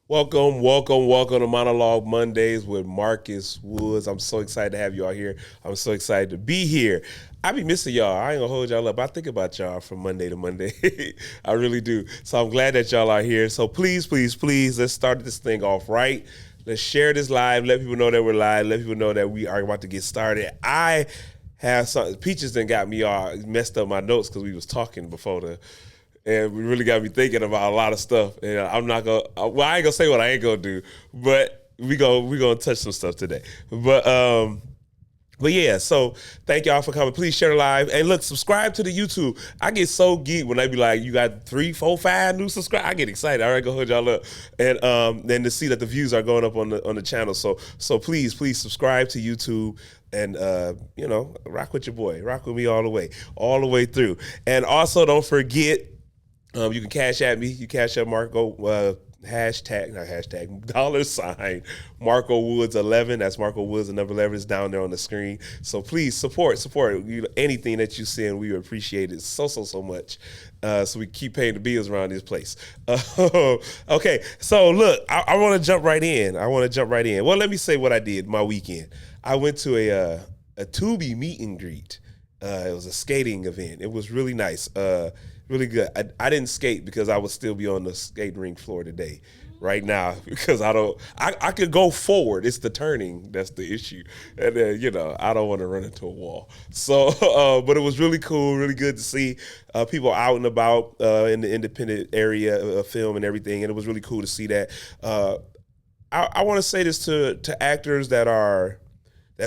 Welcome to Monologue Mondays with Marcus Woods. I'm so excited to have you all here. I'm so excited to be here. I be missing y'all. I ain't gonna hold y'all up. I think about y'all from Monday to Monday. I really do. So I'm glad that y'all are here. So please, let's start this thing off right. Let's share this live. Let people know that we're live. Let people know that we are about to get started. I have some Peaches then got me all messed up my notes because we was talking before and we really got me thinking about a lot of stuff. And I'm not gonna. Well, I ain't gonna say what I ain't gonna do, but we gonna touch some stuff today. But yeah, so thank y'all for coming. Please share the live. And look, subscribe to the YouTube. I get so geeked when they be like, you got 3, 4, 5 new subscribers. I get excited. I already go hold y'all up. And then to see that the views are going up on the channel. So please subscribe to YouTube and rock with your boy. Rock with me all the way through. And also don't forget, you can cash at me. You cash at Marco, $, Marco Woods 11. That's Marco Woods, the number 11 is down there on the screen. So please support anything that you send. We appreciate it so much. So we keep paying the bills around this place. Okay, so look, I want to jump right in. Well, let me say what I did my weekend. I went to a Tubi meet and greet. It was a skating event. It was really nice. Really good. I didn't skate because I would still be on the skating rink floor today, right now, because I could go forward. It's the turning that's the issue. And I don't want to run into a wall. So, but it was really cool, really good to see people out and about in the independent area of film and everything. And it was really cool to see that. I want to say this to actors that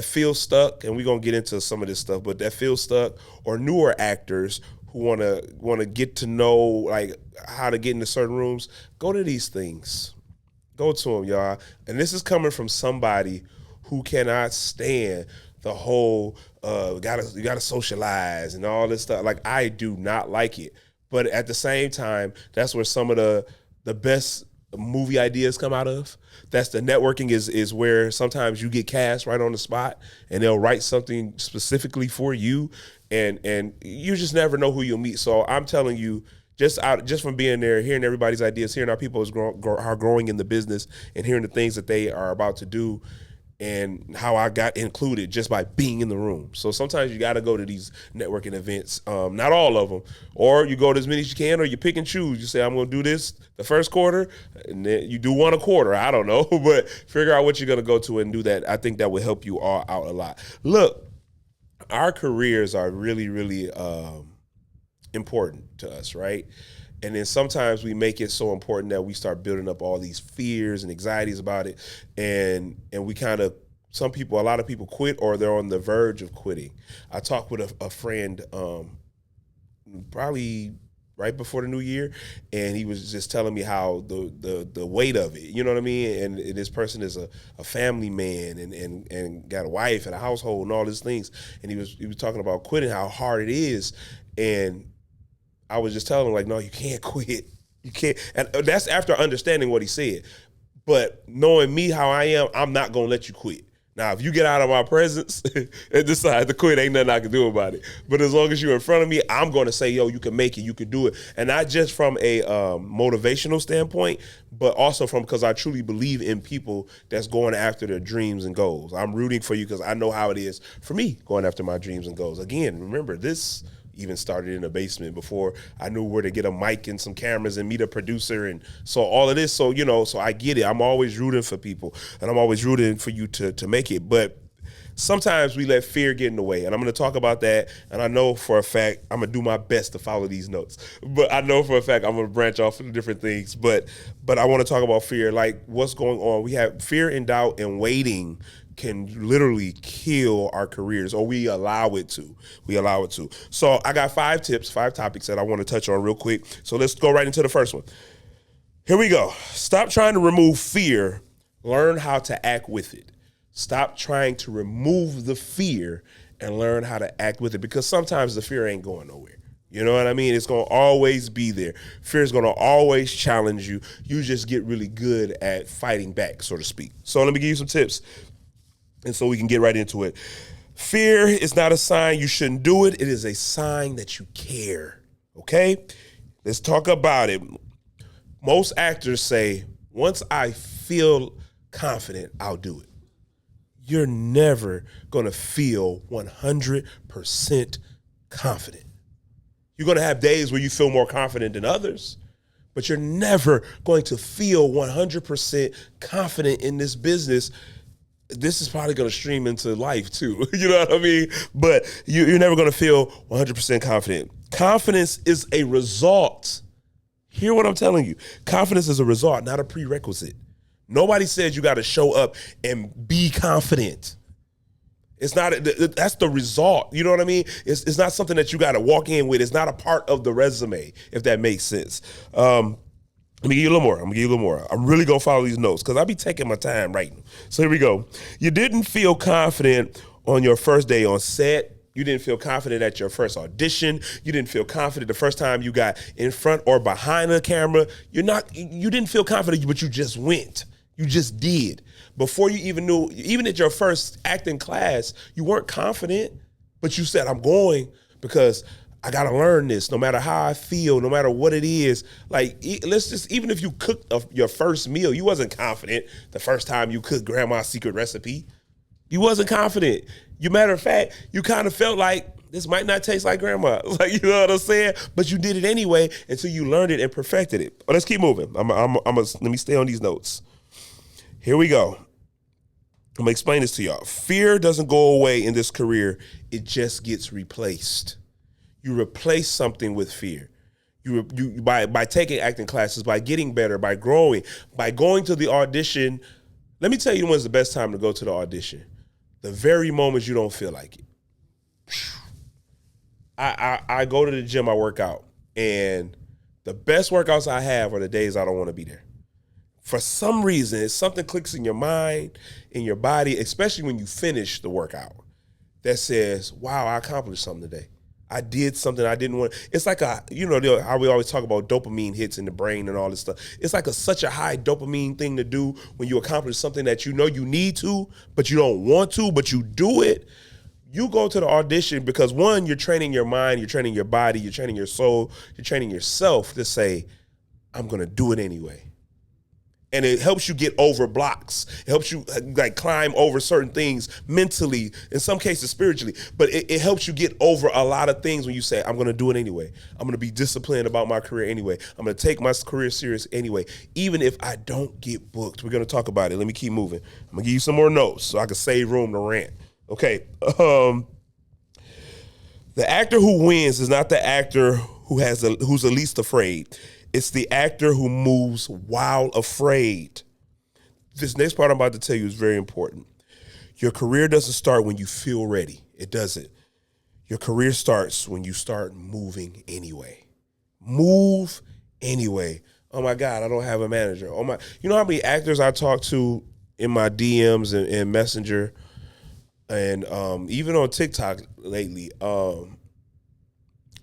feel stuck, and we're going to get into some of this stuff, but that feel stuck, or newer actors who want to get to know like how to get into certain rooms. Go to these things. Go to them, y'all. And this is coming from somebody who cannot stand the whole you gotta socialize and all this stuff. Like, I do not like it. But at the same time, that's where some of the best movie ideas come out of. That's the networking is where sometimes you get cast right on the spot and they'll write something specifically for you, and you just never know who you'll meet. So I'm telling you, just from being there, hearing everybody's ideas, hearing how people are growing in the business, and hearing the things that they are about to do, and how I got included just by being in the room. So sometimes you got to go to these networking events, not all of them, or you go to as many as you can, or you pick and choose. You say, I'm going to do this the first quarter, and then you do one a quarter. I don't know, but figure out what you're going to go to and do that. I think that will help you all out a lot. Look, our careers are really, really important to us, right? And then sometimes we make it so important that we start building up all these fears and anxieties about it. And we kind of, a lot of people quit, or they're on the verge of quitting. I talked with a friend probably right before the new year, and he was just telling me how the weight of it, you know what I mean? And this person is a family man and got a wife and a household and all these things. And he was talking about quitting, how hard it is. And I was just telling him, like, no, you can't quit. You can't. And that's after understanding what he said. But knowing me, how I am, I'm not going to let you quit. Now, if you get out of my presence and decide to quit, ain't nothing I can do about it. But as long as you're in front of me, I'm going to say, yo, you can make it, you can do it. And not just from a motivational standpoint, but also because I truly believe in people that's going after their dreams and goals. I'm rooting for you because I know how it is for me going after my dreams and goals. Again, remember, this even started in a basement before I knew where to get a mic and some cameras and meet a producer, and so all of this. So so I get it. I'm always rooting for people, and I'm always rooting for you to make it. But sometimes we let fear get in the way, and I'm going to talk about that. And I know for a fact I'm going to do my best to follow these notes. But I know for a fact I'm going to branch off into different things. But I want to talk about fear, like what's going on. We have fear and doubt and waiting can literally kill our careers, or we allow it to. So I got 5 topics that I want to touch on real quick. So let's go right into the first one. Here we go. Stop trying to remove fear. Learn how to act with it. Stop trying to remove the fear and learn how to act with it, because sometimes the fear ain't going nowhere. You know what I mean? It's going to always be there. Fear is going to always challenge you. You just get really good at fighting back, so to speak. So let me give you some tips, and so we can get right into it. Fear is not a sign you shouldn't do it. It is a sign that you care, okay? Let's talk about it. Most actors say, Once I feel confident, I'll do it. You're never going to feel 100% confident. You're going to have days where you feel more confident than others, but you're never going to feel 100% confident in this business. This is probably going to stream into life too. You know what I mean? But you're never going to feel 100% confident. Confidence is a result. Hear what I'm telling you. Confidence is a result, not a prerequisite. Nobody says you got to show up and be confident. It's not, that's the result. You know what I mean? It's not something that you got to walk in with. It's not a part of the resume, if that makes sense. Let me give you a little more. I'm really going to follow these notes because I'll be taking my time writing. So here we go. You didn't feel confident on your first day on set. You didn't feel confident at your first audition. You didn't feel confident the first time you got in front or behind the camera. You didn't feel confident, but you just went. You just did. Before you even knew, even at your first acting class, you weren't confident, but you said, I'm going because I got to learn this no matter how I feel, no matter what it is. Like, let's just, even if you cooked your first meal, you wasn't confident the first time you cooked grandma's secret recipe. You wasn't confident. Matter of fact, you kind of felt like this might not taste like grandma. Like, you know what I'm saying? But you did it anyway until you learned it and perfected it. But let's keep moving. Let me stay on these notes. Here we go. I'm going to explain this to y'all. Fear doesn't go away in this career. It just gets replaced. You replace something with fear. You by taking acting classes, by getting better, by growing, by going to the audition. Let me tell you when's the best time to go to the audition. The very moment you don't feel like it. I go to the gym, I work out, and the best workouts I have are the days I don't want to be there. For some reason, something clicks in your mind, in your body, especially when you finish the workout, that says, wow, I accomplished something today. I did something I didn't want. It's like how we always talk about dopamine hits in the brain and all this stuff. It's like such a high dopamine thing to do when you accomplish something that you know you need to, but you don't want to, but you do it. You go to the audition because, one, you're training your mind, you're training your body, you're training your soul, you're training yourself to say, I'm going to do it anyway. And it helps you get over blocks. It helps you like climb over certain things mentally, in some cases spiritually. But it helps you get over a lot of things when you say, I'm going to do it anyway. I'm going to be disciplined about my career anyway. I'm going to take my career serious anyway, even if I don't get booked. We're going to talk about it. Let me keep moving. I'm going to give you some more notes so I can save room to rant. Okay. The actor who wins is not the actor who's the least afraid. It's the actor who moves while afraid. This next part I'm about to tell you is very important. Your career doesn't start when you feel ready. It doesn't. Your career starts when you start moving anyway. Move anyway. Oh my God, I don't have a manager. You know how many actors I talk to in my DMs and Messenger and even on TikTok lately,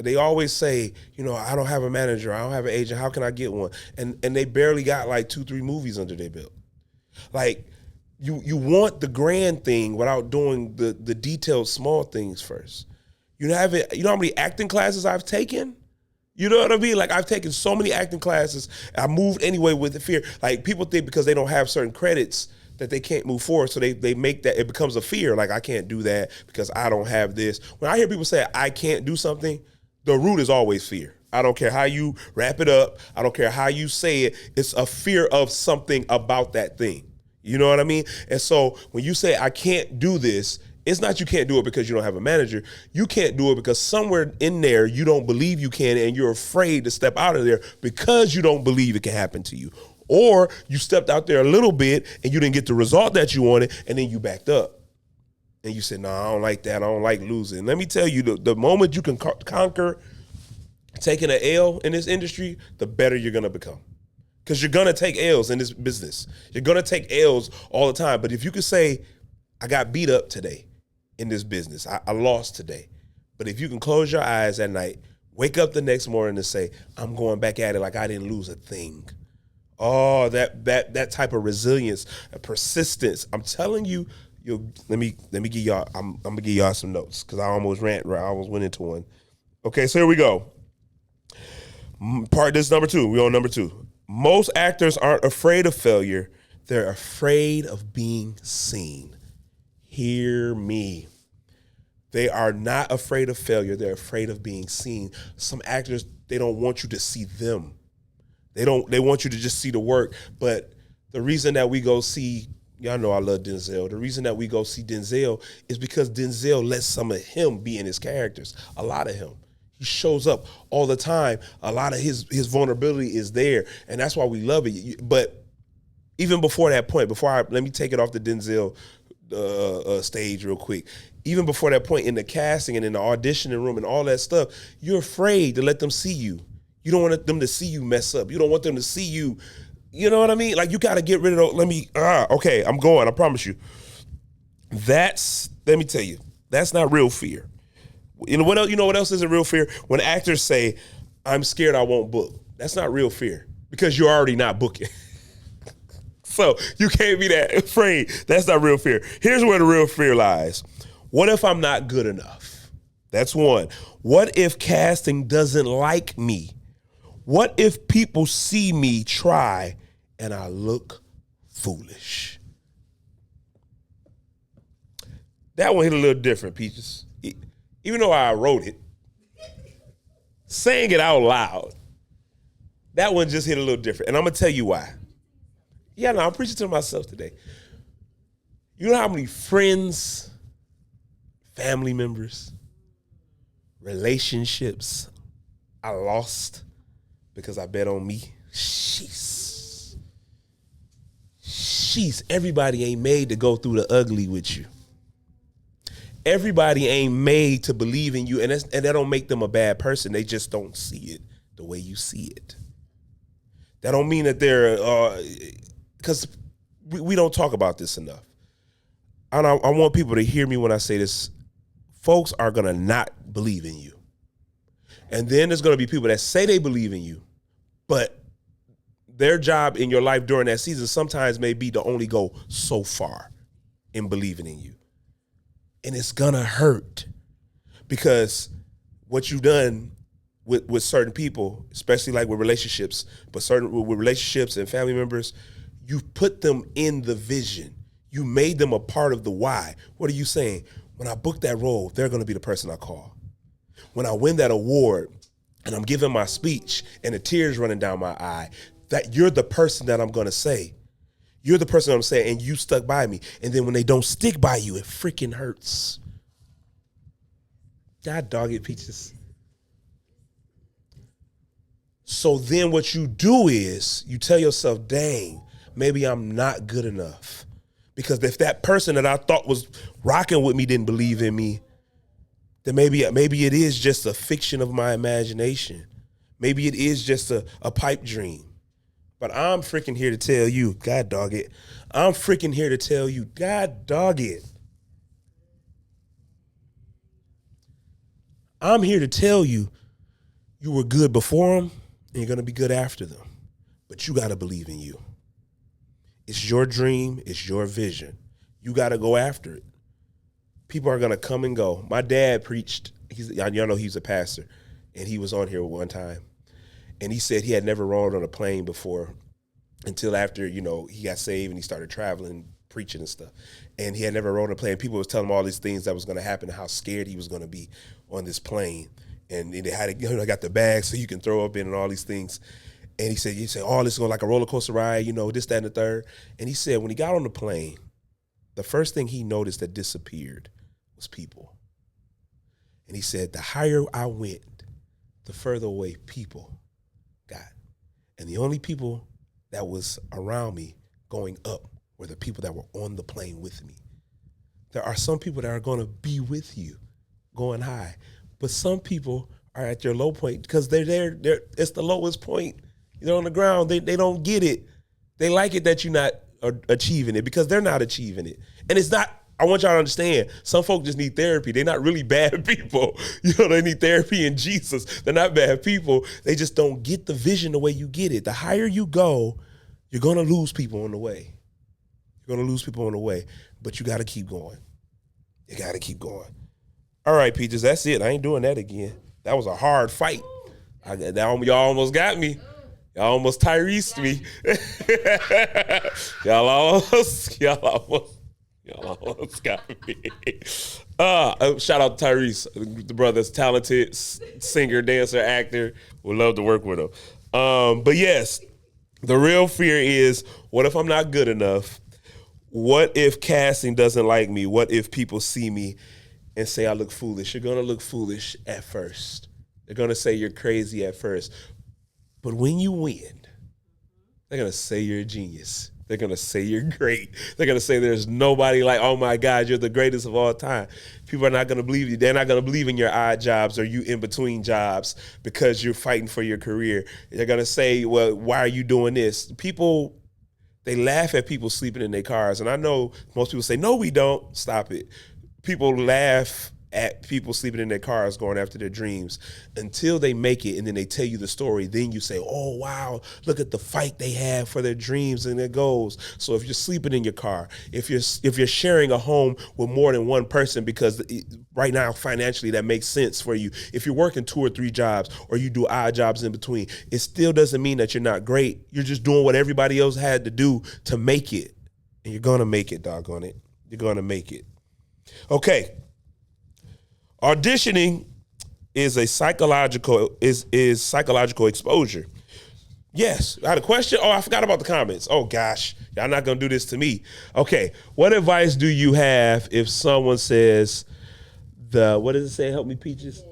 they always say, I don't have a manager, I don't have an agent, how can I get one? And they barely got like 2-3 movies under their belt. Like, you want the grand thing without doing the detailed small things first. You know how many acting classes I've taken? You know what I mean? Like, I've taken so many acting classes, I moved anyway with the fear. Like, people think because they don't have certain credits that they can't move forward, so they make that, it becomes a fear. Like, I can't do that because I don't have this. When I hear people say I can't do something, the root is always fear. I don't care how you wrap it up. I don't care how you say it. It's a fear of something about that thing. You know what I mean? And so when you say I can't do this, it's not you can't do it because you don't have a manager. You can't do it because somewhere in there you don't believe you can and you're afraid to step out of there because you don't believe it can happen to you. Or you stepped out there a little bit and you didn't get the result that you wanted and then you backed up. And you said, no, I don't like that. I don't like losing. Let me tell you, the moment you can conquer taking an L in this industry, the better you're going to become. Because you're going to take L's in this business. You're going to take L's all the time. But if you could say, I got beat up today in this business. I lost today. But if you can close your eyes at night, wake up the next morning and say, I'm going back at it like I didn't lose a thing. Oh, that type of resilience, persistence. I'm telling you, let me give y'all. I'm gonna give y'all some notes because I almost went into one. Okay, so here we go. This is number 2. We're on number 2. Most actors aren't afraid of failure. They're afraid of being seen. Hear me. They are not afraid of failure. They're afraid of being seen. Some actors, they don't want you to see them. They want you to just see the work. But the reason that we go see, y'all know I love Denzel. The reason that we go see Denzel is because Denzel lets some of him be in his characters. A lot of him. He shows up all the time. A lot of his vulnerability is there. And that's why we love it. But even before that point, let me take it off the Denzel stage real quick. Even before that point, in the casting and in the auditioning room and all that stuff, you're afraid to let them see you. You don't want them to see you mess up. You don't want them to see you, you know what I mean? Like, you got to get rid of those. Okay, I'm going, I promise you. Let me tell you, that's not real fear. You know what else isn't real fear? When actors say, I'm scared I won't book. That's not real fear, because you're already not booking. So you can't be that afraid. That's not real fear. Here's where the real fear lies. What if I'm not good enough? That's one. What if casting doesn't like me? What if people see me try and I look foolish? That one hit a little different, Peaches. Even though I wrote it, saying it out loud, that one just hit a little different. And I'm going to tell you why. Yeah, no, I'm preaching to myself today. You know how many friends, family members, relationships I lost because I bet on me? Sheesh. Everybody ain't made to go through the ugly with you. Everybody ain't made to believe in you, and that don't make them a bad person. They just don't see it the way you see it. That don't mean that they're, because we don't talk about this enough. And I want people to hear me when I say this. Folks are going to not believe in you. And then there's going to be people that say they believe in you, but their job in your life during that season sometimes may be to only go so far in believing in you. And it's going to hurt, because what you've done with certain people, especially like with relationships, but with relationships and family members, you put them in the vision. You made them a part of the why. What are you saying? When I book that role, they're going to be the person I call. When I win that award and I'm giving my speech and the tears running down my eye, that you're the person that I'm going to say. You're the person I'm saying, and you stuck by me. And then when they don't stick by you, it freaking hurts. God dog it, Peaches. So then what you do is you tell yourself, dang, maybe I'm not good enough. Because if that person that I thought was rocking with me didn't believe in me, then maybe it is just a fiction of my imagination. Maybe it is just a pipe dream. But I'm freaking here to tell you, God dog it. I'm freaking here to tell you, God dog it. I'm here to tell you, you were good before them and you're going to be good after them. But you got to believe in you. It's your dream. It's your vision. You got to go after it. People are going to come and go. My dad preached. Y'all know he's a pastor, and he was on here one time. And he said he had never rode on a plane before until after, he got saved and he started traveling, preaching and stuff. And he had never rode on a plane. People was telling him all these things that was going to happen and how scared he was going to be on this plane. And they had got the bag so you can throw up in and all these things. And he said, oh, this is going like a roller coaster ride, this, that, and the third. And he said when he got on the plane, the first thing he noticed that disappeared was people. And he said, the higher I went, the further away people got. And the only people that was around me going up were the people that were on the plane with me. There are some people that are going to be with you going high, but some people are at your low point because they're there. It's the lowest point. They're on the ground. They don't get it. They like it that you're not achieving it because they're not achieving it. And it's not, I want y'all to understand, some folk just need therapy. They're not really bad people. They need therapy in Jesus. They're not bad people. They just don't get the vision the way you get it. The higher you go, you're going to lose people on the way. You're going to lose people on the way, but you got to keep going. You got to keep going. All right, Peaches, that's it. I ain't doing that again. That was a hard fight. Y'all almost got me. Y'all almost Tyrese me. Y'all almost got me. Shout out to Tyrese, the brother's talented singer, dancer, actor. Would love to work with him. But yes, the real fear is, what if I'm not good enough? What if casting doesn't like me? What if people see me and say I look foolish? You're gonna look foolish at first. They're gonna say you're crazy at first. But when you win, they're gonna say you're a genius. They're gonna say you're great. They're gonna say there's nobody like, oh my God, you're the greatest of all time. People are not gonna believe you. They're not gonna believe in your odd jobs or you in between jobs because you're fighting for your career. They're gonna say, well, why are you doing this? People, they laugh at people sleeping in their cars. And I know most people say, no, we don't. Stop it. People laugh at people sleeping in their cars going after their dreams until they make it, and then they tell you the story. Then you say, oh wow, look at the fight they have for their dreams and their goals. So if you're sleeping in your car, if you're sharing a home with more than one person, because right now financially that makes sense for you, if you're working 2 or 3 jobs or you do odd jobs in between, it still doesn't mean that you're not great. You're just doing what everybody else had to do to make it, and you're gonna make it, doggone it. You're gonna make it. Okay. Auditioning is psychological exposure. Yes. I had a question. Oh, I forgot about the comments. Oh gosh, y'all not gonna do this to me. Okay. What advice do you have if someone says what does it say? Help me, Peaches.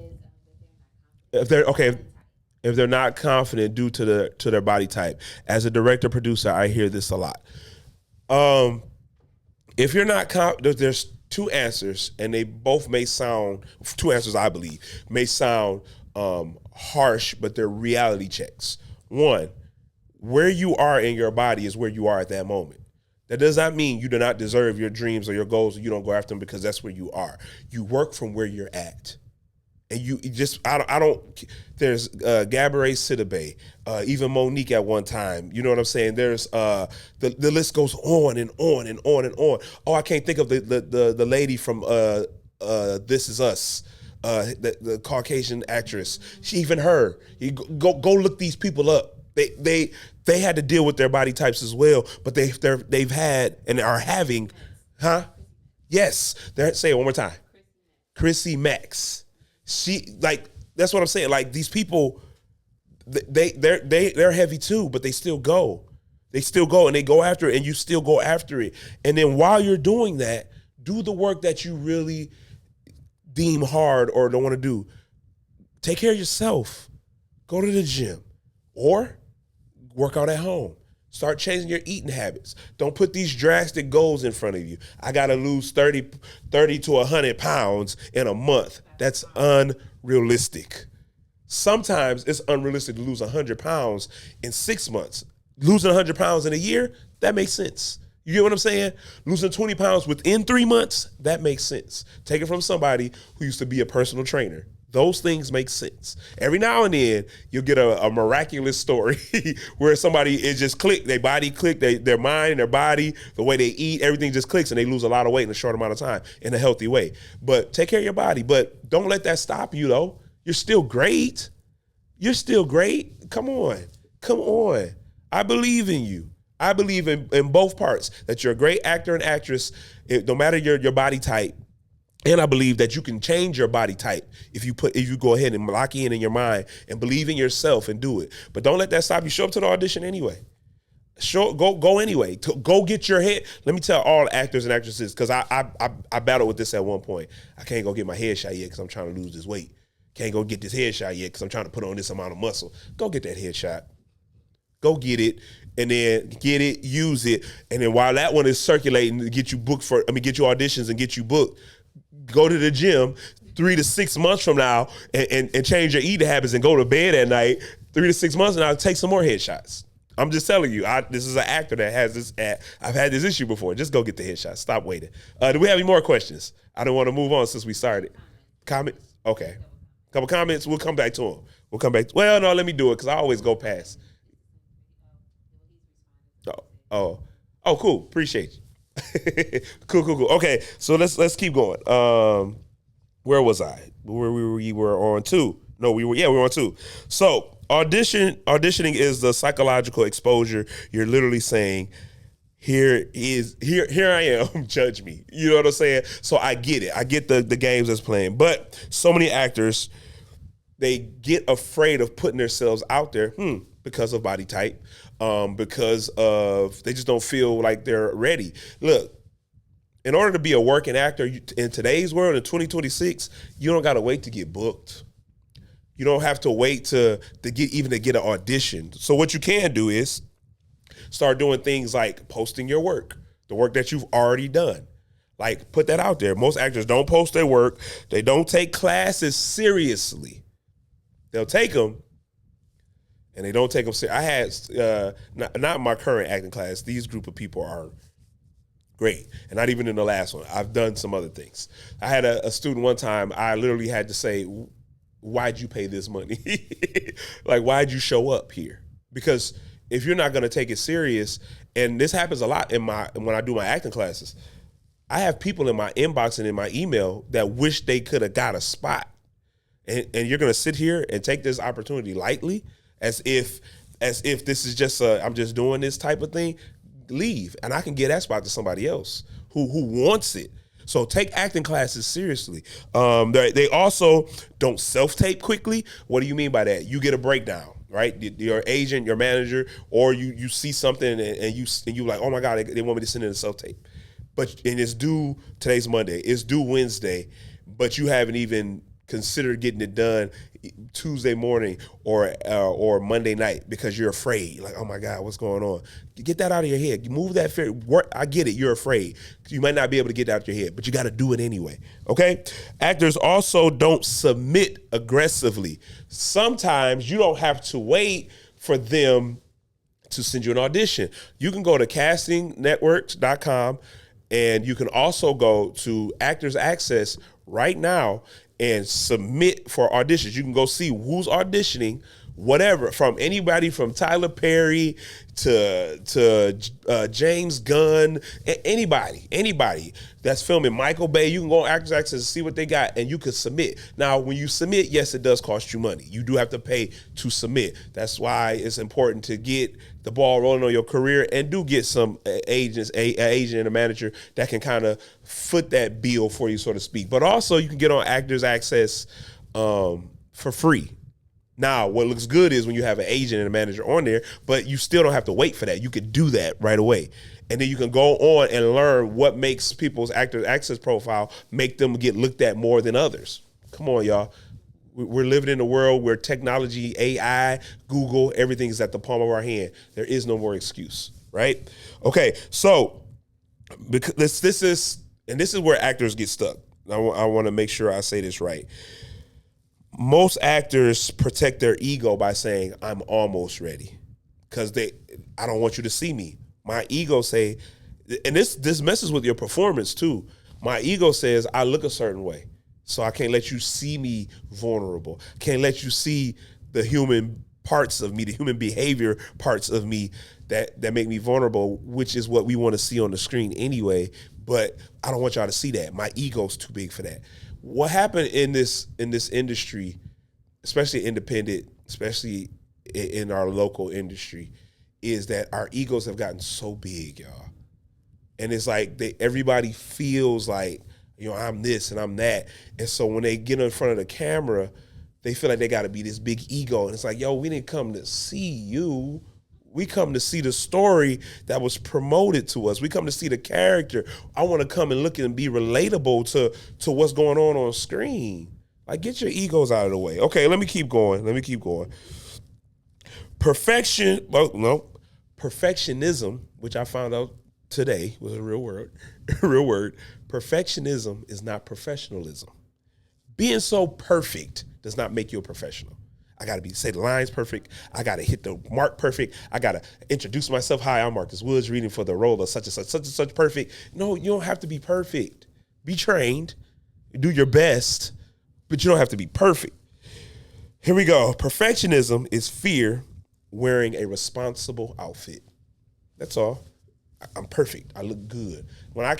If they're not confident due to their body type. As a director producer, I hear this a lot. If you're not there's 2 answers, and they both may sound, 2 answers I believe, may sound harsh, but they're reality checks. 1, where you are in your body is where you are at that moment. That does not mean you do not deserve your dreams or your goals, or you don't go after them because that's where you are. You work from where you're at. And you just, I don't, there's Gabourey Sidibe, even Monique at one time. You know what I'm saying? There's, the list goes on and on and on and on. Oh, I can't think of the lady from This Is Us, the Caucasian actress. Even her. You go look these people up. They had to deal with their body types as well, but they've had and are having, Yes. Say it one more time. Chrissy Max. That's what I'm saying. Like, these people, they're heavy too, but they still go. They still go, and they go after it, and you still go after it. And then while you're doing that, do the work that you really deem hard or don't want to do. Take care of yourself. Go to the gym or work out at home. Start changing your eating habits. Don't put these drastic goals in front of you. I got to lose 30 to 100 pounds in a month. That's unrealistic. Sometimes it's unrealistic to lose 100 pounds in 6 months. Losing 100 pounds in a year, that makes sense. You get what I'm saying? Losing 20 pounds within 3 months, that makes sense. Take it from somebody who used to be a personal trainer. Those things make sense. Every now and then, you'll get a miraculous story where somebody, it just clicked, their body clicked, their mind, their body, the way they eat, everything just clicks, and they lose a lot of weight in a short amount of time in a healthy way. But take care of your body. But don't let that stop you, though. You're still great. You're still great. Come on. Come on. I believe in you. I believe in both parts, that you're a great actor and actress, no matter your body type. And I believe that you can change your body type if you go ahead and lock in your mind and believe in yourself and do it. But don't let that stop you. Show up to the audition anyway. Go anyway. Go get your head. Let me tell all actors and actresses, because I battled with this at one point. I can't go get my headshot yet because I'm trying to lose this weight. Can't go get this headshot yet because I'm trying to put on this amount of muscle. Go get that headshot. Go get it. And then get it, use it. And then while that one is circulating to get you get you auditions and get you booked, go to the gym 3 to 6 months from now and change your eating habits and go to bed at night 3 to 6 months, and I'll take some more headshots. I'm just telling you, this is an actor that has this. I've had this issue before. Just go get the headshot. Stop waiting. Do we have any more questions? I don't want to move on since we started. Comments? Okay. Couple comments. We'll come back to them. We'll come back. Well, no, let me do it because I always go past. Oh, cool. Appreciate you. Cool. Okay, so let's keep going. Where was I? We were on 2. No, we were on 2. So Auditioning is the psychological exposure. You're literally saying, here I am, judge me. You know what I'm saying? So I get it. I get the games that's playing. But so many actors, they get afraid of putting themselves out there because of body type, because of they just don't feel like they're ready. Look, in order to be a working actor in today's world in 2026, you don't got to wait to get booked. You don't have to wait to get an audition. So what you can do is start doing things like posting your work, the work that you've already done. Like, put that out there. Most actors don't post their work. They don't take classes seriously. They'll take them, and they don't take them seriously. I had, not my current acting class, these group of people are great. And not even in the last one. I've done some other things. I had a student one time, I literally had to say, why'd you pay this money? Like, why'd you show up here? Because if you're not going to take it serious, and this happens a lot when I do my acting classes, I have people in my inbox and in my email that wish they could have got a spot. And you're going to sit here and take this opportunity lightly as if this is just I'm just doing this type of thing. Leave, and I can get that spot to somebody else who wants it. So take acting classes seriously. They also don't self-tape quickly. What do you mean by that? You get a breakdown, right? Your agent, your manager, or you see something and you like, oh my God, they want me to send in a self-tape. And it's due, today's Monday, it's due Wednesday, but you haven't even considered getting it done Tuesday morning or Monday night because you're afraid. Like, oh my God, what's going on? Get that out of your head. You move that fear. I get it. You're afraid. You might not be able to get that out of your head, but you got to do it anyway. Okay. Actors also don't submit aggressively. Sometimes you don't have to wait for them to send you an audition. You can go to castingnetworks.com, and you can also go to Actors Access right now and submit for auditions. You can go see who's auditioning, whatever, from anybody from Tyler Perry to James Gunn, anybody that's filming, Michael Bay. You can go on Actors Access and see what they got, and you can submit. Now, when you submit, yes, it does cost you money. You do have to pay to submit. That's why it's important to get the ball rolling on your career and do get some agents, an agent and a manager that can kind of foot that bill for you, so to speak. But also, you can get on Actors Access for free. Now, what looks good is when you have an agent and a manager on there, but you still don't have to wait for that. You could do that right away. And then you can go on and learn what makes people's Actors Access profile make them get looked at more than others. Come on, y'all. We're living in a world where technology, AI, Google, everything is at the palm of our hand. There is no more excuse, right? Okay, so because this is where actors get stuck. I want to make sure I say this right. Most actors protect their ego by saying, I'm almost ready, because I don't want you to see me. My ego say, and this messes with your performance too. My ego says I look a certain way, so I can't let you see me vulnerable. Can't let you see the human parts of me, the human behavior parts of me that make me vulnerable, which is what we want to see on the screen anyway. But I don't want y'all to see that. My ego's too big for that. What happened in this industry, especially independent, especially in our local industry, is that our egos have gotten so big, y'all. And it's like everybody feels like, I'm this and I'm that. And so when they get in front of the camera, they feel like they got to be this big ego. And it's like, we didn't come to see you. We come to see the story that was promoted to us. We come to see the character. I want to come and look and be relatable to what's going on screen. Like, get your egos out of the way. Okay, let me keep going. Perfectionism, which I found out today was a real word. Perfectionism is not professionalism. Being so perfect does not make you a professional. I got to say the lines perfect. I got to hit the mark perfect. I got to introduce myself. Hi, I'm Marcus Woods, reading for the role of such and such perfect. No, you don't have to be perfect. Be trained. Do your best, but you don't have to be perfect. Here we go. Perfectionism is fear wearing a responsible outfit. That's all. I'm perfect. I look good. When I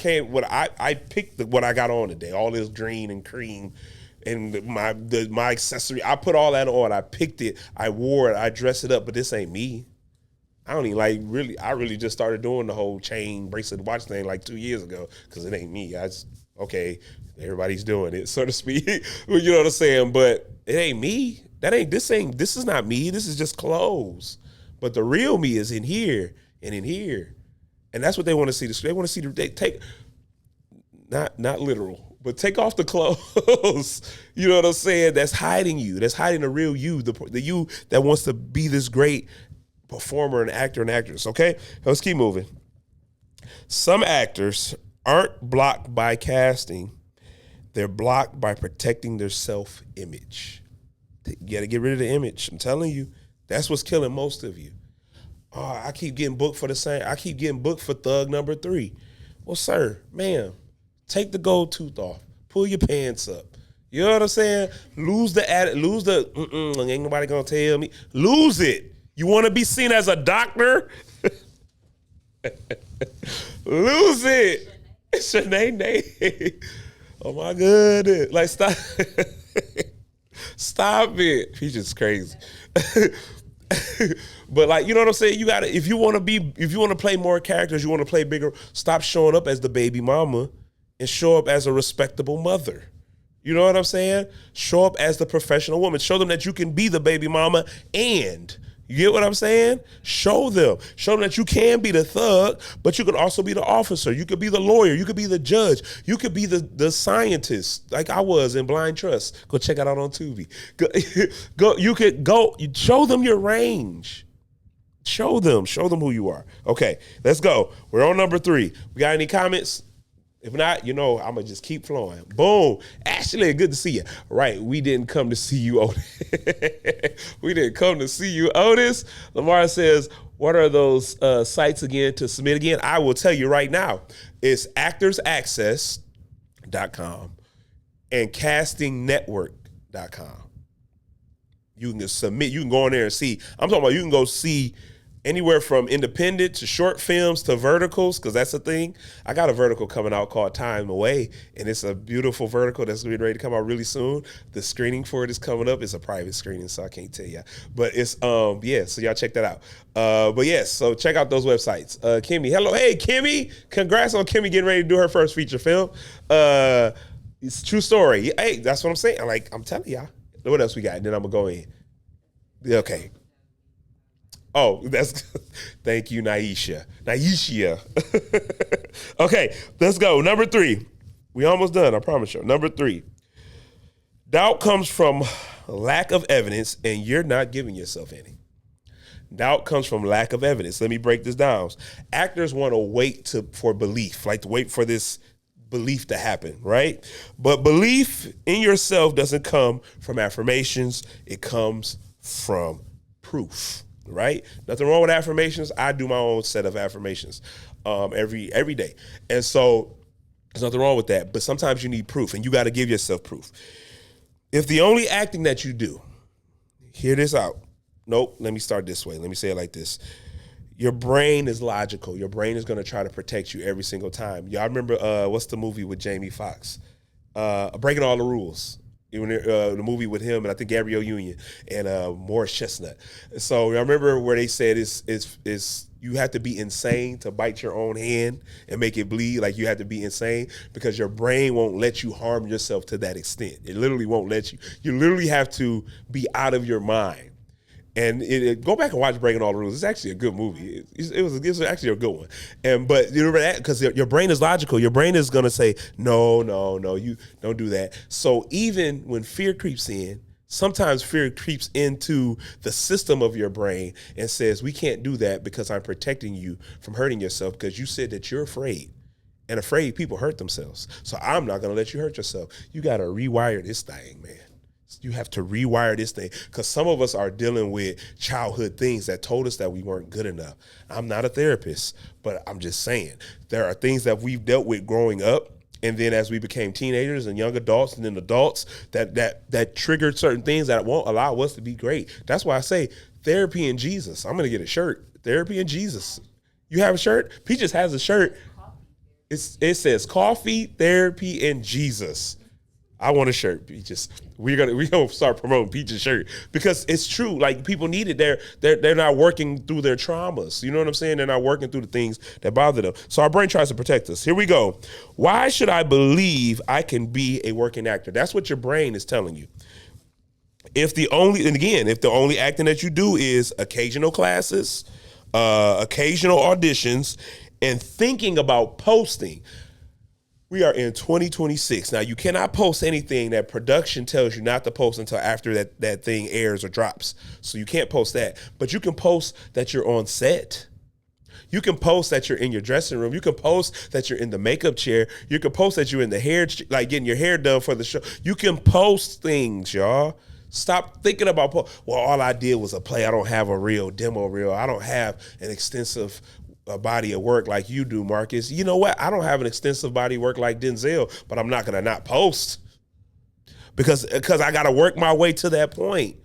picked what I got on today, all this green and cream. and my accessory. I put all that on. I picked it. I wore it. I dressed it up. But this ain't me. I don't even like really. I really just started doing the whole chain bracelet watch thing like 2 years ago because it ain't me. I just okay. Everybody's doing it, so to speak. You know what I'm saying? But it ain't me. This is not me. This is just clothes. But the real me is in here and in here, and that's what they want to see. They want to see they take not literal, but take off the clothes. You know what I'm saying? That's hiding you. That's hiding the real you, the you that wants to be this great performer and actor and actress. Okay, let's keep moving. Some actors aren't blocked by casting. They're blocked by protecting their self-image. You got to get rid of the image. I'm telling you, that's what's killing most of you. Oh, I keep getting booked for the same. I keep getting booked for Thug number 3. Well, sir, ma'am, take the gold tooth off. Pull your pants up. You know what I'm saying? Lose the ain't nobody gonna tell me. Lose it. You want to be seen as a doctor? Lose it. Shanae. Oh my goodness. Like, stop. Stop it. He's just crazy. But like, you know what I'm saying? You gotta, if you want to play more characters, you want to play bigger, stop showing up as the baby mama and show up as a respectable mother. You know what I'm saying? Show up as the professional woman. Show them that you can be the baby mama and, you get what I'm saying? Show them that you can be the thug, but you could also be the officer. You could be the lawyer. You could be the judge. You could be the scientist, like I was in Blind Trust. Go check it out on Tubi. You show them your range. Show them who you are. Okay, let's go. We're on number 3. We got any comments? If not, I'm going to just keep flowing. Boom. Ashley, good to see you. Right, we didn't come to see you, Otis. We didn't come to see you, Otis. Lamar says, what are those sites again to submit again? I will tell you right now. It's actorsaccess.com and castingnetwork.com. You can submit. You can go in there and see. I'm talking about you can go see anywhere from independent to short films to verticals, because that's a thing. I got a vertical coming out called Time Away, and it's a beautiful vertical that's getting ready to come out really soon. The screening for it is coming up. It's a private screening, so I can't tell you. But it's, so y'all check that out. But yes, so check out those websites. Kimmy, hello. Hey, Kimmy. Congrats on Kimmy getting ready to do her first feature film. It's a true story. Hey, that's what I'm saying. I'm telling y'all. What else we got? And then I'm going to go in. Okay. Oh, that's thank you, Naisha. Okay, let's go. Number 3. We almost done, I promise you. Number 3. Doubt comes from lack of evidence, and you're not giving yourself any. Doubt comes from lack of evidence. Let me break this down. Actors want to wait for belief, like to wait for this belief to happen, right? But belief in yourself doesn't come from affirmations. It comes from proof. Right? Nothing wrong with affirmations. I do my own set of affirmations every day. And so there's nothing wrong with that. But sometimes you need proof, and you got to give yourself proof. If the only acting that you do, hear this out. Nope, let me start this way. Let me say it like this. Your brain is logical. Your brain is going to try to protect you every single time. Y'all remember, what's the movie with Jamie Foxx? Breaking All the Rules. The movie with him and I think Gabrielle Union and Morris Chestnut. So I remember where they said is you have to be insane to bite your own hand and make it bleed. Like you have to be insane because your brain won't let you harm yourself to that extent. It literally won't let you. You literally have to be out of your mind. And go back and watch Breaking All the Rules. It's actually a good movie. It was actually a good one. But you remember that because your brain is logical. Your brain is gonna say no, you don't do that. So even when fear creeps in, sometimes fear creeps into the system of your brain and says we can't do that because I'm protecting you from hurting yourself because you said that you're afraid. And afraid people hurt themselves. So I'm not gonna let you hurt yourself. You gotta rewire this thing, man. You have to rewire this thing because some of us are dealing with childhood things that told us that we weren't good enough. I'm not a therapist, but I'm just saying there are things that we've dealt with growing up. And then as we became teenagers and young adults and then adults that triggered certain things that won't allow us to be great. That's why I say therapy and Jesus. I'm going to get a shirt. Therapy and Jesus. You have a shirt? Peaches has a shirt. It says coffee, therapy, and Jesus. I want a shirt, Peaches. We're gonna start promoting Peaches shirt because it's true. Like people need it. They're not working through their traumas. You know what I'm saying? They're not working through the things that bother them. So our brain tries to protect us. Here we go. Why should I believe I can be a working actor? That's what your brain is telling you. If the only acting that you do is occasional classes, occasional auditions, and thinking about posting. We are in 2026. Now, you cannot post anything that production tells you not to post until after that thing airs or drops. So you can't post that. But you can post that you're on set. You can post that you're in your dressing room. You can post that you're in the makeup chair. You can post that you're in the hair, like getting your hair done for the show. You can post things, y'all. Stop thinking about, well, all I did was a play. I don't have a real demo reel. I don't have an extensive body of work like you do, Marcus. You know what? I don't have an extensive body of work like Denzel, but I'm not going to not post because I got to work my way to that point.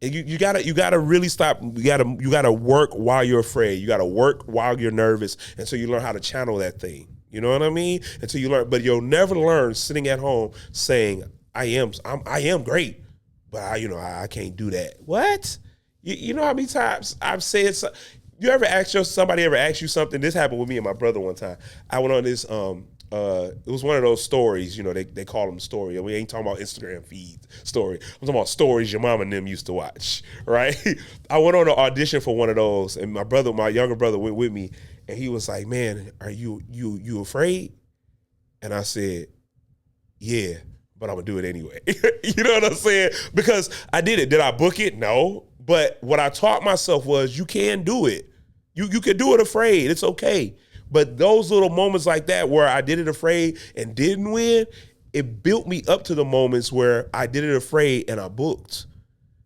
And you gotta really stop. You gotta work while you're afraid. You gotta work while you're nervous, and so you learn how to channel that thing. You know what I mean? Until you learn, but you'll never learn sitting at home saying I am great, but I can't do that. What? You know how many times I've said so. You ever somebody ever asked you something? This happened with me and my brother one time. I went on this, it was one of those stories, they call them story. We ain't talking about Instagram feed story. I'm talking about stories your mom and them used to watch, right? I went on an audition for one of those, and my younger brother went with me, and he was like, man, are you afraid? And I said, yeah, but I'm gonna do it anyway. You know what I'm saying? Because I did it. Did I book it? No. But what I taught myself was you can do it. You can do it afraid. It's okay. But those little moments like that where I did it afraid and didn't win, it built me up to the moments where I did it afraid and I booked.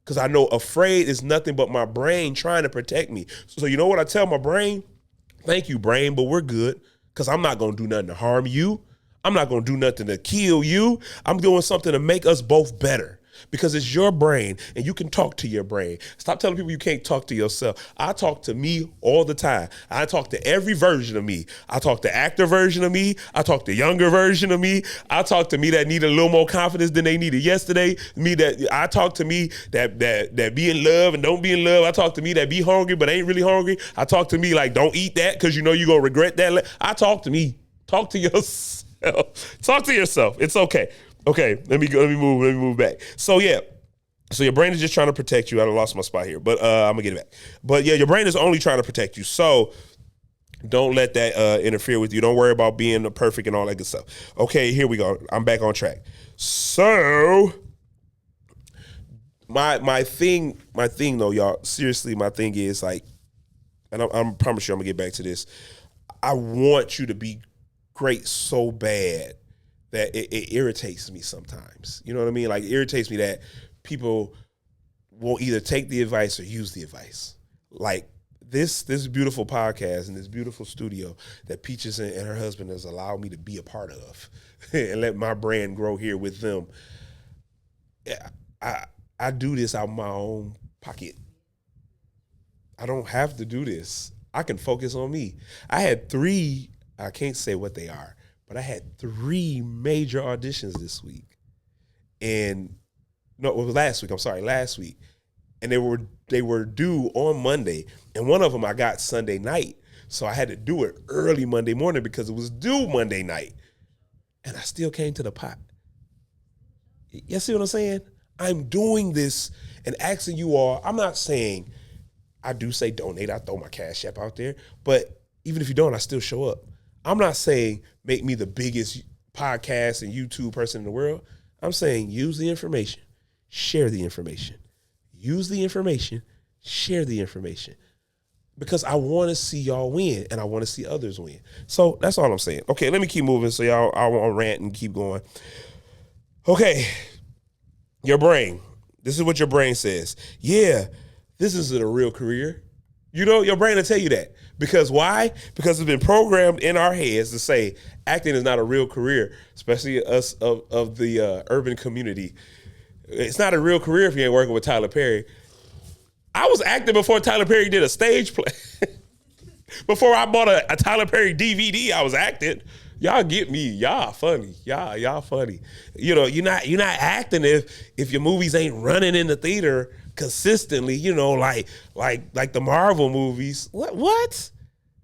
Because I know afraid is nothing but my brain trying to protect me. So you know what I tell my brain? Thank you, brain, but we're good. Because I'm not going to do nothing to harm you. I'm not going to do nothing to kill you. I'm doing something to make us both better. Because it's your brain and you can talk to your brain. Stop telling people you can't talk to yourself. I talk to me all the time. I talk to every version of me. I talk to actor version of me. I talk to younger version of me. I talk to me that needed a little more confidence than they needed yesterday. I talk to me that be in love and don't be in love. I talk to me that be hungry but ain't really hungry. I talk to me like don't eat that because you're going to regret that. I talk to me. Talk to yourself. Talk to yourself. It's okay. Okay, let me move back. So yeah, so your brain is just trying to protect you. I lost my spot here, but I'm gonna get it back. But yeah, your brain is only trying to protect you. So don't let that interfere with you. Don't worry about being perfect and all that good stuff. Okay, here we go. I'm back on track. So my thing though, y'all. Seriously, my thing is like, and I promise you, I'm gonna get back to this. I want you to be great so bad that it irritates me sometimes. You know what I mean? Like, it irritates me that people will either take the advice or use the advice. Like, this beautiful podcast and this beautiful studio that Peaches and her husband has allowed me to be a part of and let my brand grow here with them. I do this out of my own pocket. I don't have to do this. I can focus on me. I had 3, I can't say what they are, but I had 3 major auditions this week. And no, it was last week. And they were due on Monday. And one of them I got Sunday night. So I had to do it early Monday morning because it was due Monday night. And I still came to the pot. You see what I'm saying? I'm doing this and asking you all, I'm not saying, I do say donate, I throw my Cash App out there, but even if you don't, I still show up. I'm not saying make me the biggest podcast and YouTube person in the world. I'm saying use the information, share the information. Use the information, share the information. Because I want to see y'all win and I want to see others win. So that's all I'm saying. Okay, let me keep moving so y'all I won't rant and keep going. Okay, your brain. This is what your brain says. Yeah, this isn't a real career. You know, your brain will tell you that. Because why? Because it's been programmed in our heads to say acting is not a real career, especially us of the urban community. It's not a real career if you ain't working with Tyler Perry. I was acting before Tyler Perry did a stage play. Before I bought a Tyler Perry DVD, I was acting. Y'all get me. Y'all funny. Y'all funny. You know, you're not acting if your movies ain't running in the theater consistently. You know, like the Marvel movies. What?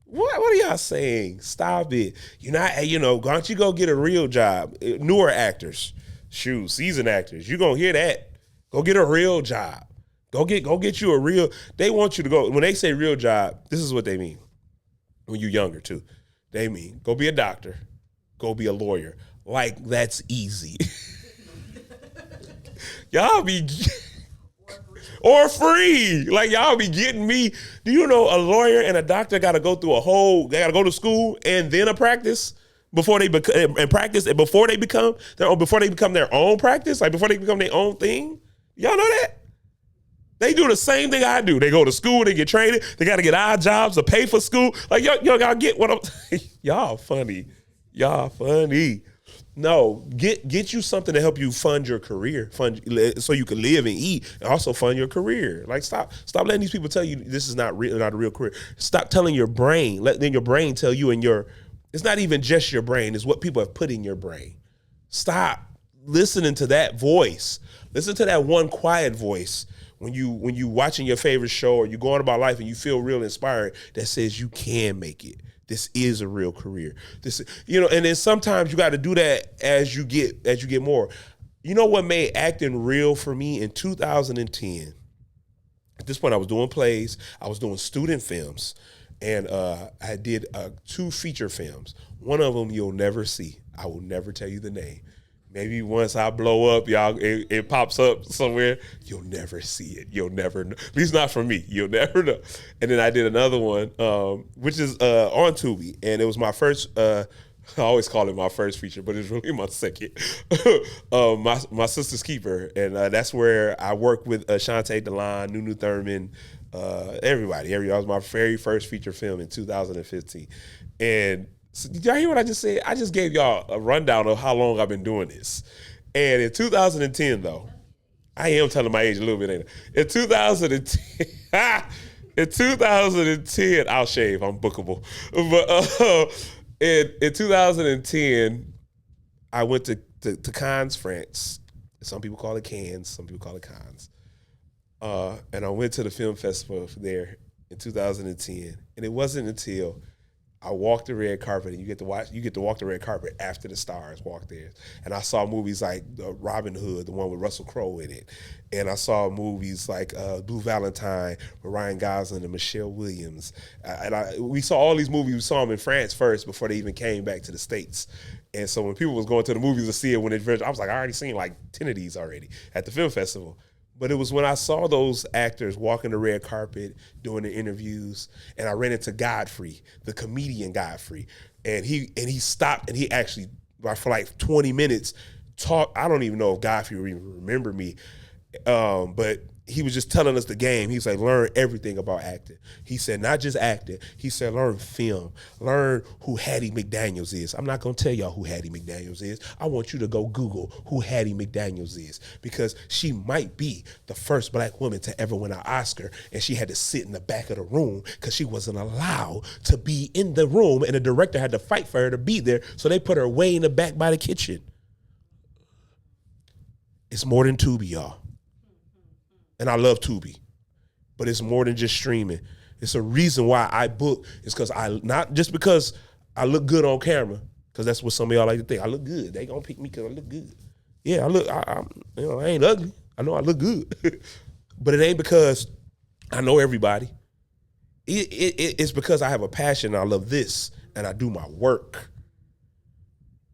What are y'all saying? Stop it. You're not, why don't you go get a real job? Newer actors, shoot, seasoned actors. You're gonna hear that. Go get a real job. Go get you a real. They want you to go. When they say real job, this is what they mean. When you're younger too. They mean go be a doctor, go be a lawyer. Like that's easy. Y'all be or free. Like y'all be getting me. Do you know a lawyer and a doctor got to go through they got to go to school and then a practice before they before they become their own practice, like before they become their own thing. Y'all know that? They do the same thing I do. They go to school, they get trained, they got to get odd jobs to pay for school. Like y'all get what I'm y'all funny. Y'all funny. No, get you something to help you fund your career, so you can live and eat, and also fund your career. Like stop letting these people tell you this is not a real career. Stop telling your brain. Let then your brain tell you, it's not even just your brain. It's what people have put in your brain. Stop listening to that voice. Listen to that one quiet voice when you watching your favorite show or you going about life and you feel real inspired that says you can make it. This is a real career. And then sometimes you got to do that as you get more. You know what made acting real for me in 2010? At this point, I was doing plays, I was doing student films, and I did 2 feature films. One of them you'll never see. I will never tell you the name. Maybe once I blow up, y'all, it pops up somewhere. You'll never see it. You'll never know. At least not from me. You'll never know. And then I did another one, which is on Tubi. And it was my first, I always call it my first feature, but it's really my second. My Sister's Keeper. And that's where I worked with Shantae Delon, Nunu Thurman, everybody. That was my very first feature film in 2015. And so, did y'all hear what I just said? I just gave y'all a rundown of how long I've been doing this. And in 2010, though, I am telling my age a little bit, ain't I? In 2010, I'll shave. I'm bookable. But in 2010, I went to Cannes, France. Some people call it Cannes. Some people call it Cannes. And I went to the film festival there in 2010. And it wasn't until I walked the red carpet, and you get to walk the red carpet after the stars walk there. And I saw movies like Robin Hood, the one with Russell Crowe in it. And I saw movies like Blue Valentine with Ryan Gosling and Michelle Williams. We saw all these movies. We saw them in France first before they even came back to the States. And so when people was going to the movies to see it, I was like, I already seen like 10 of these already at the film festival. But it was when I saw those actors walking the red carpet, doing the interviews, and I ran into Godfrey, the comedian Godfrey, and he stopped and he actually, for like 20 minutes, talked. I don't even know if Godfrey would even remember me, but he was just telling us the game. He was like, learn everything about acting. He said, not just acting. He said, learn film. Learn who Hattie McDaniels is. I'm not going to tell y'all who Hattie McDaniels is. I want you to go Google who Hattie McDaniels is, because she might be the first Black woman to ever win an Oscar, and she had to sit in the back of the room because she wasn't allowed to be in the room, and the director had to fight for her to be there, so they put her way in the back by the kitchen. It's more than Tubi, y'all. And I love Tubi, but it's more than just streaming. It's a reason why I book. It's because not just because I look good on camera, because that's what some of y'all like to think. I look good. They gonna pick me because I look good. Yeah, I ain't ugly. I know I look good, but it ain't because I know everybody. It's because I have a passion. And I love this, and I do my work.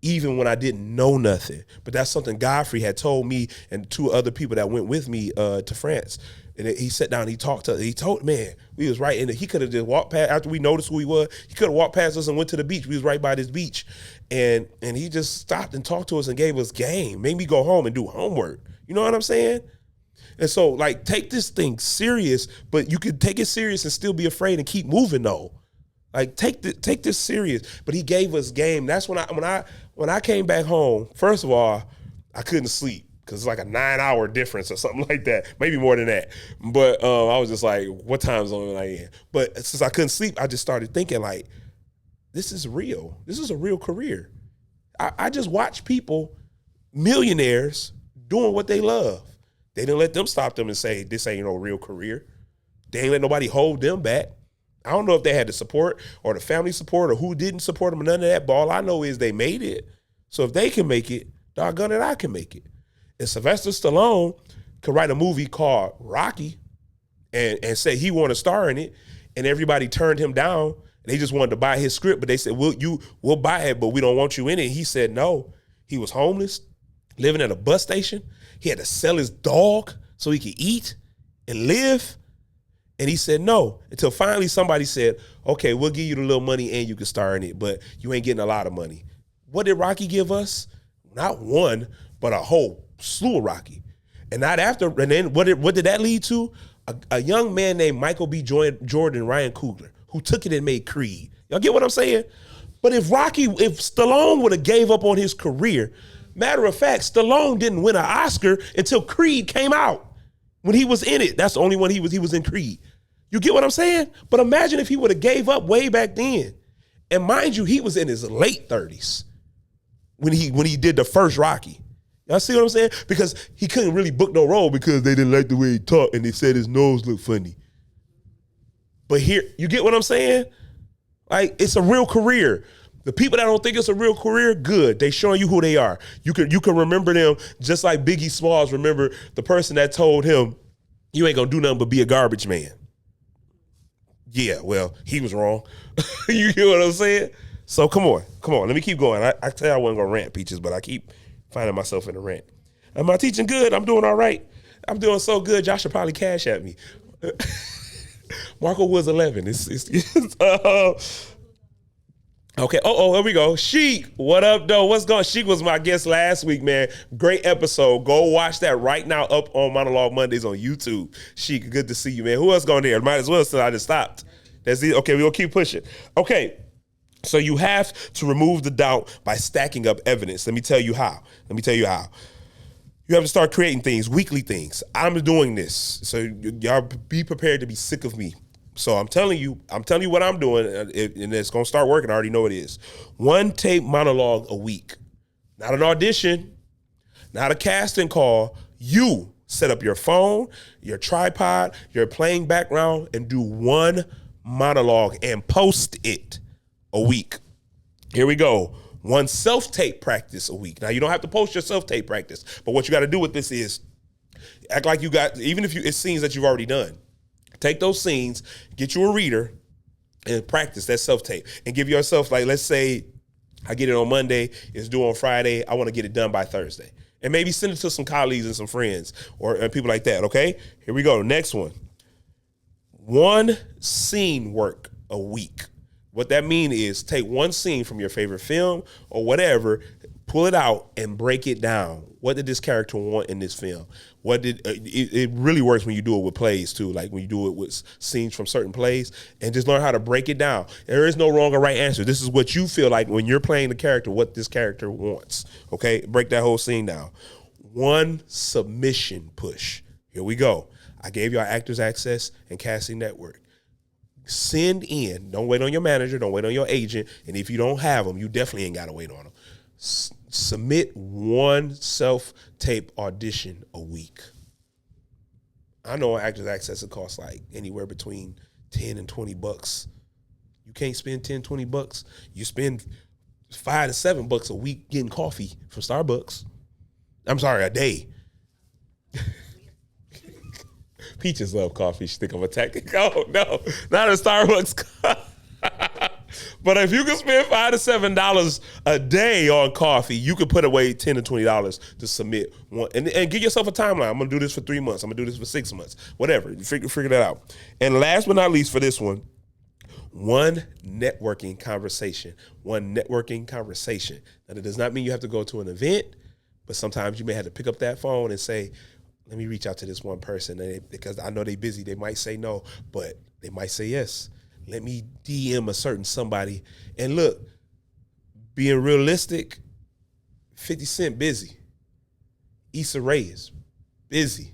Even when I didn't know nothing. But that's something Godfrey had told me and 2 other people that went with me to France. And he sat down and he talked to us. He told, man, we was right in it. He could have just walked past, after we noticed who he was, he could have walked past us and went to the beach. We was right by this beach. And he just stopped and talked to us and gave us game, made me go home and do homework. You know what I'm saying? And so, like, take this thing serious, but you could take it serious and still be afraid and keep moving, though. Like, take this serious. But he gave us game. That's when I came back home. First of all, I couldn't sleep because it's like a 9-hour difference or something like that, maybe more than that. But I was just like, what time zone am I in? But since I couldn't sleep, I just started thinking like, this is real. This is a real career. I just watch people, millionaires, doing what they love. They didn't let them stop them and say, this ain't no real career. They ain't let nobody hold them back. I don't know if they had the support or the family support or who didn't support them or none of that, but all I know is they made it. So if they can make it, doggone it, I can make it. And Sylvester Stallone could write a movie called Rocky and say he wanted to star in it, and everybody turned him down. They just wanted to buy his script, but they said, we'll buy it, but we don't want you in it. He said no. He was homeless, living at a bus station. He had to sell his dog so he could eat and live. And he said no, until finally somebody said, okay, we'll give you the little money and you can star in it, but you ain't getting a lot of money. What did Rocky give us? Not one, but a whole slew of Rocky. And not after, and then what did that lead to? A young man named Michael B. Jordan, Ryan Coogler, who took it and made Creed. Y'all get what I'm saying? But if Stallone would have gave up on his career, matter of fact, Stallone didn't win an Oscar until Creed came out. When he was in it, that's the only one he was in Creed. You get what I'm saying? But imagine if he would have gave up way back then. And mind you, he was in his late 30s when he did the first Rocky. Y'all see what I'm saying? Because he couldn't really book no role because they didn't like the way he talked and they said his nose looked funny. But here, you get what I'm saying? Like, it's a real career. The people that don't think it's a real career, good. They showing you who they are. You can remember them just like Biggie Smalls remember the person that told him, you ain't gonna do nothing but be a garbage man. Yeah, well, he was wrong. You get what I'm saying? So come on. Let me keep going. I tell you I wasn't gonna rant, Peaches, but I keep finding myself in a rant. Am I teaching good? I'm doing all right. I'm doing so good, y'all should probably cash at me. Marco Woods 11. Okay. Oh, here we go. Sheik, what up, though? What's going on? Sheik was my guest last week, man. Great episode. Go watch that right now up on Monologue Mondays on YouTube. Sheik, good to see you, man. Who else going there? Might as well since I just stopped. That's it. Okay, we'll keep pushing. Okay. So you have to remove the doubt by stacking up evidence. Let me tell you how. You have to start creating things, weekly things. I'm doing this. So y'all be prepared to be sick of me. So I'm telling you what I'm doing, and it's going to start working. I already know it is. 1 tape monologue a week. Not an audition, not a casting call. You set up your phone, your tripod, your playing background, and do 1 monologue and post it a week. Here we go. 1 self-tape practice a week. Now, you don't have to post your self-tape practice, but what you got to do with this is act like you got, even if it's scenes that you've already done. Take those scenes, get you a reader, and practice that self-tape. And give yourself, like, let's say I get it on Monday, it's due on Friday, I want to get it done by Thursday. And maybe send it to some colleagues and some friends or people like that, okay? Here we go, next one. 1 scene work a week. What that means is take 1 scene from your favorite film or whatever, pull it out and break it down. What did this character want in this film? It really works when you do it with plays too, like when you do it with scenes from certain plays, and just learn how to break it down. There is no wrong or right answer. This is what you feel like when you're playing the character, what this character wants. Okay, break that whole scene down. 1 submission push. Here we go. I gave y'all Actors Access and Casting Network. Send in. Don't wait on your manager. Don't wait on your agent. And if you don't have them, you definitely ain't got to wait on them. Submit 1 self-tape audition a week. I know on Actors Access it costs like anywhere between $10 and $20. You can't spend $10, $20. You spend $5 to $7 a week getting coffee from Starbucks. I'm sorry, a day. Peaches love coffee. She think I'm attacking. Oh, no, not a Starbucks. But if you can spend $5 to $7 a day on coffee, you can put away $10 to $20 to submit one. And give yourself a timeline. I'm going to do this for 3 months. I'm going to do this for 6 months. Whatever. Figure that out. And last but not least for this one, 1 networking conversation. 1 networking conversation. Now, that does not mean you have to go to an event, but sometimes you may have to pick up that phone and say, let me reach out to this one person. Because I know they're busy. They might say no, but they might say yes. Let me DM a certain somebody. And look, being realistic, 50 Cent busy. Issa Rae is busy.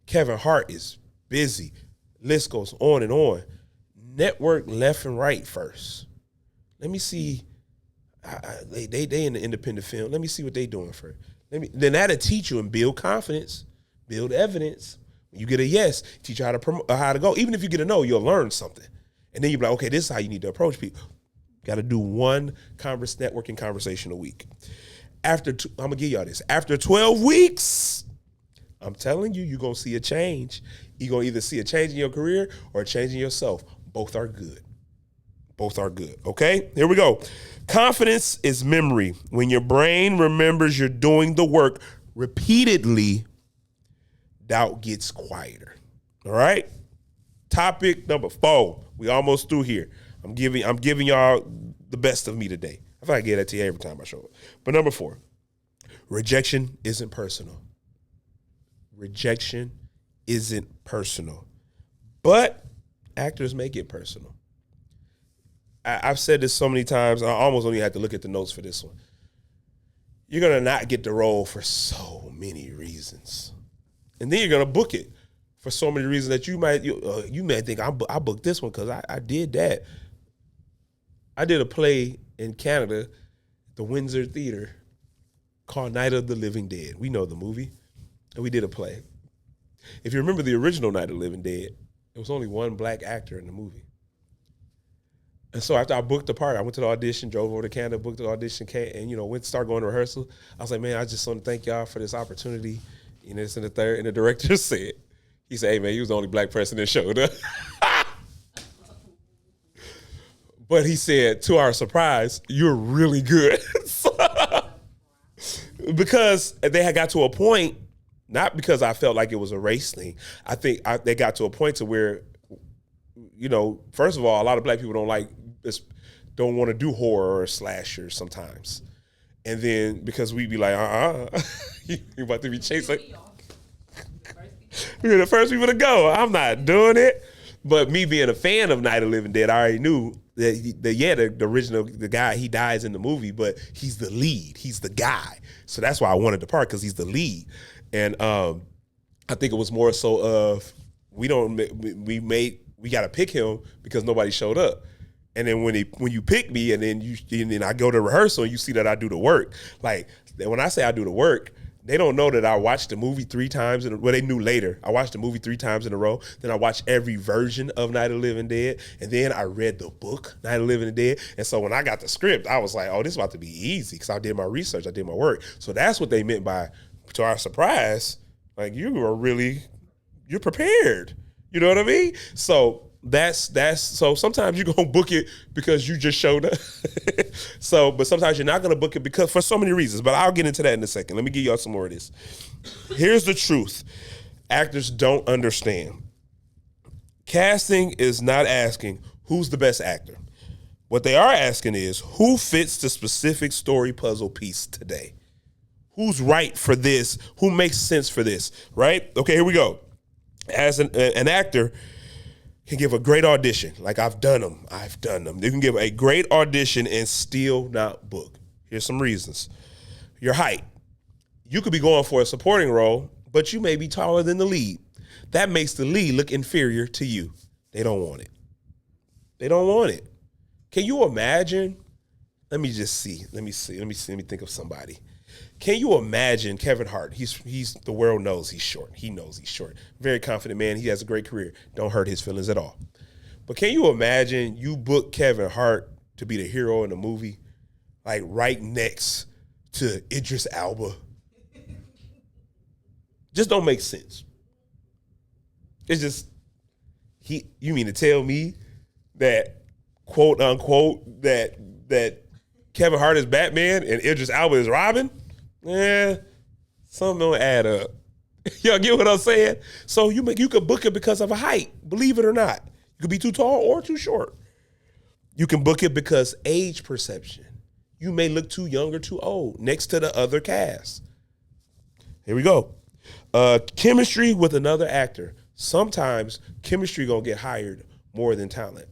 Kevin Hart is busy. List goes on and on. Network left and right first. Let me see. They in the independent film. Let me see what they doing first. Then that'll teach you and build confidence, build evidence. When you get a yes, teach you how to go. Even if you get a no, you'll learn something. And then you'll be like, okay, this is how you need to approach people. Got to do one networking conversation a week. I'm going to give y'all this. After 12 weeks, I'm telling you, you're going to see a change. You're going to either see a change in your career or a change in yourself. Both are good. Both are good. Okay, here we go. Confidence is memory. When your brain remembers you're doing the work repeatedly, doubt gets quieter. All right. Topic number 4. We almost through here. I'm giving y'all the best of me today. I feel like I get that to you every time I show up. But number 4, rejection isn't personal. Rejection isn't personal. But actors make it personal. I've said this so many times, I almost only have to look at the notes for this one. You're going to not get the role for so many reasons. And then you're going to book it for so many reasons that you may think, I booked this one because I did that. I did a play in Canada, the Windsor Theater, called Night of the Living Dead. We know the movie. And we did a play. If you remember the original Night of the Living Dead, there was only one black actor in the movie. And so after I booked the part, I went to the audition, drove over to Canada, booked the audition, and went to start going to rehearsal. I was like, man, I just want to thank y'all for this opportunity. This and the third. And the director said, hey, man, you was the only black person that showed up. But he said, to our surprise, you're really good. Because they had got to a point, not because I felt like it was a race thing. I think they got to a point to where, first of all, a lot of black people don't want to do horror or slasher sometimes. And then because we'd be like, you're about to be chasing. We're the first people to go. I'm not doing it. But me being a fan of Night of the Living Dead, I already knew that the original, the guy, he dies in the movie, but he's the lead. He's the guy. So that's why I wanted the part, because he's the lead. And I think it was more so of we got to pick him because nobody showed up. And then when you pick me, and then I go to rehearsal and you see that I do the work. Like when I say I do the work, they don't know that I watched the movie 3 times. They knew later. I watched the movie 3 times in a row. Then I watched every version of Night of the Living Dead. And then I read the book, Night of the Living Dead. And so when I got the script, I was like, oh, this is about to be easy, because I did my research. I did my work. So that's what they meant by, to our surprise, like you're prepared. You know what I mean? So so sometimes you're going to book it because you just showed up. But sometimes you're not going to book it because for so many reasons, but I'll get into that in a second. Let me give y'all some more of this. Here's the truth. Actors don't understand. Casting is not asking who's the best actor. What they are asking is who fits the specific story puzzle piece today? Who's right for this? Who makes sense for this, right? Okay, here we go. As an actor can give a great audition. Like I've done them. You can give a great audition and still not book. Here's some reasons. Your height. You could be going for a supporting role, but you may be taller than the lead. That makes the lead look inferior to you. They don't want it. They don't want it. Can you imagine? Let me think of somebody. Can you imagine Kevin Hart? He's the world knows he's short. He knows he's short. Very confident man. He has a great career. Don't hurt his feelings at all. But can you imagine you book Kevin Hart to be the hero in the movie, like right next to Idris Elba? Just don't make sense. It's just you mean to tell me that quote unquote that Kevin Hart is Batman and Idris Elba is Robin? Something don't add up. Y'all get what I'm saying? So you could book it because of a height, believe it or not. You could be too tall or too short. You can book it because age perception. You may look too young or too old next to the other cast. Here we go. Chemistry with another actor. Sometimes chemistry gonna get hired more than talent.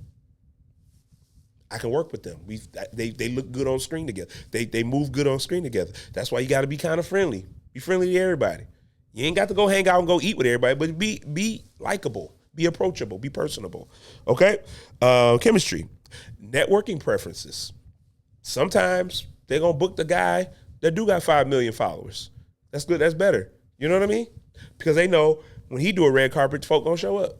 I can work with them. They look good on screen together. They move good on screen together. That's why you got to be kind of friendly. Be friendly to everybody. You ain't got to go hang out and go eat with everybody, but be likable, be approachable, be personable. Okay? Chemistry. Networking preferences. Sometimes they're gonna book the guy that do got 5 million followers. That's good. That's better. You know what I mean? Because they know when he do a red carpet, folk gonna show up.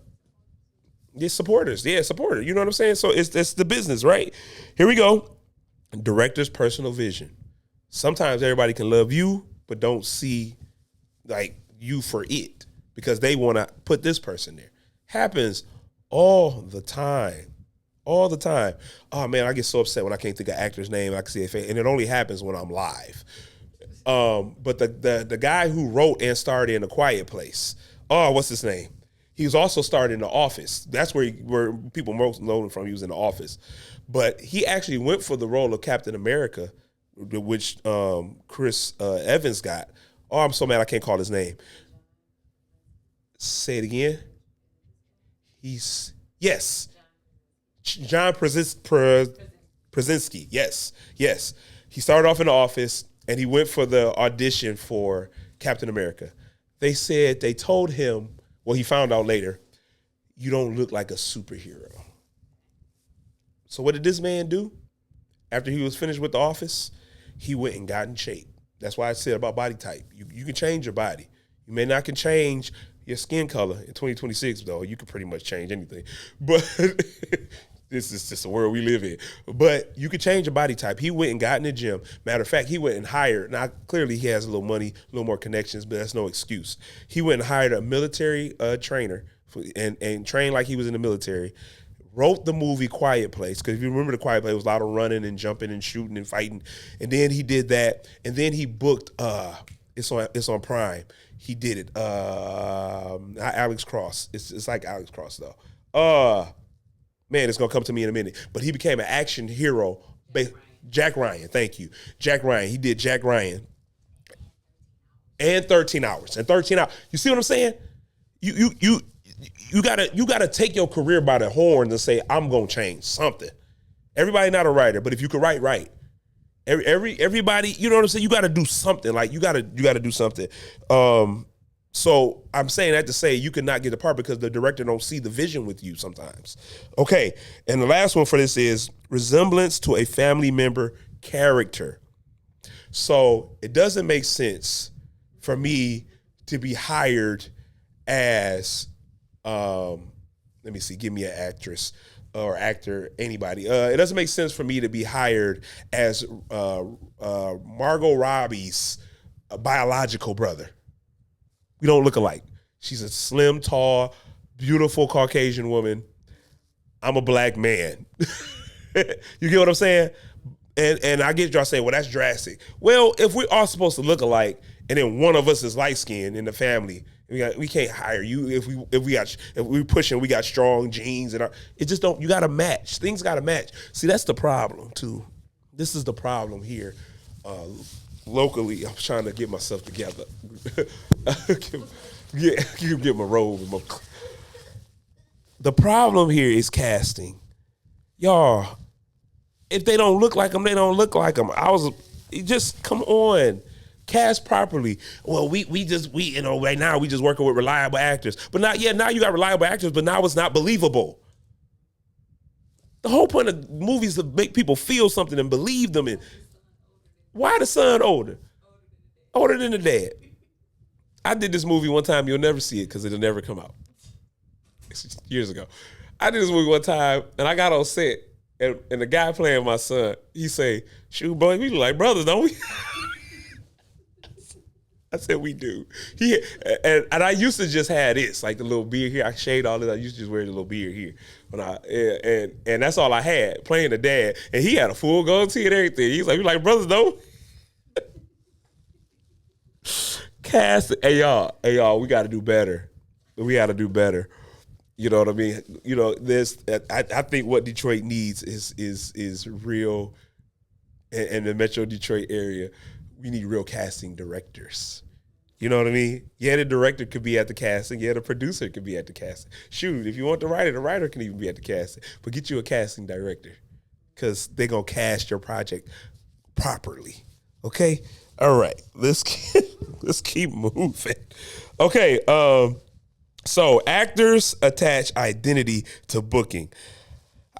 Yeah, supporters. Yeah, supporter. You know what I'm saying? So it's the business, right? Here we go. Director's personal vision. Sometimes everybody can love you, but don't see like you for it because they want to put this person there. Happens all the time. All the time. Oh man, I get so upset when I can't think of actor's name. I can see it, and it only happens when I'm live. But the guy who wrote and starred in A Quiet Place. Oh, what's his name? He was also starred in The Office. That's where people most know him from. He was in The Office, but he actually went for the role of Captain America, which Chris Evans got. Oh, I'm so mad I can't call his name. Say it again. Yes. John Krasinski. Yes. He started off in The Office, and he went for the audition for Captain America. They told him, well, he found out later, you don't look like a superhero. So what did this man do? After he was finished with The Office, he went and got in shape. That's why I said about body type. You can change your body. You may not can change your skin color in 2026, though. You can pretty much change anything. But this is just the world we live in. But you can change your body type. He went and got in the gym. Matter of fact, he went and hired. Now, clearly he has a little money, a little more connections, but that's no excuse. He went and hired a military trainer and trained like he was in the military. Wrote the movie Quiet Place, because if you remember The Quiet Place, it was a lot of running and jumping and shooting and fighting. And then he did that. And then he booked, it's on Prime. He did it. Not Alex Cross. It's like Alex Cross, though. Man, it's going to come to me in a minute. But he became an action hero. Jack Ryan, thank you. Jack Ryan. He did Jack Ryan. And 13 Hours. You see what I'm saying? You gotta take your career by the horns and say, I'm gonna change something. Everybody not a writer, but if you could write. Everybody, you know what I'm saying? You gotta do something. Like you gotta do something. So I'm saying that to say you cannot get the part because the director don't see the vision with you sometimes. Okay, and the last one for this is resemblance to a family member character. So it doesn't make sense for me to be hired as let me see, give me an actress or actor, anybody. It doesn't make sense for me to be hired as Margot Robbie's biological brother. We don't look alike. She's a slim, tall, beautiful Caucasian woman. I'm a black man. You get what I'm saying? And I get y'all saying, well, that's drastic. Well, if we are supposed to look alike, and then one of us is light skinned in the family, we can't hire you if we pushing. We got strong genes and it just don't. You got to match. Things got to match. See, that's the problem too. This is the problem here. Locally, I'm trying to get myself together. Get my robe. The problem here is casting, y'all. If they don't look like them, they don't look like them. Just come on. Cast properly. Well, we right now we just working with reliable actors. But now you got reliable actors, but now it's not believable. The whole point of movies is to make people feel something and believe them in. Why the son older? Older than the dad. I did this movie one time, you'll never see it because it'll never come out. Years ago. I did this movie one time and I got on set and the guy playing my son, he say, shoot boy, we look like brothers, don't we? I said, we do. And I used to just have this, like the little beard here. I shaved all this. I used to just wear the little beard here. And that's all I had, playing the dad. And he had a full goatee and everything. He's like, we like brothers, though. Cast, hey y'all, we got to do better. We got to do better. You know what I mean? You know, I think what Detroit needs is real, in the Metro Detroit area, we need real casting directors. You know what I mean? Yeah, the director could be at the casting. Yeah, the producer could be at the casting. Shoot, if you want the writer can even be at the casting. But get you a casting director because they're going to cast your project properly. Okay? All right. Let's keep moving. Okay. So actors attach identity to booking.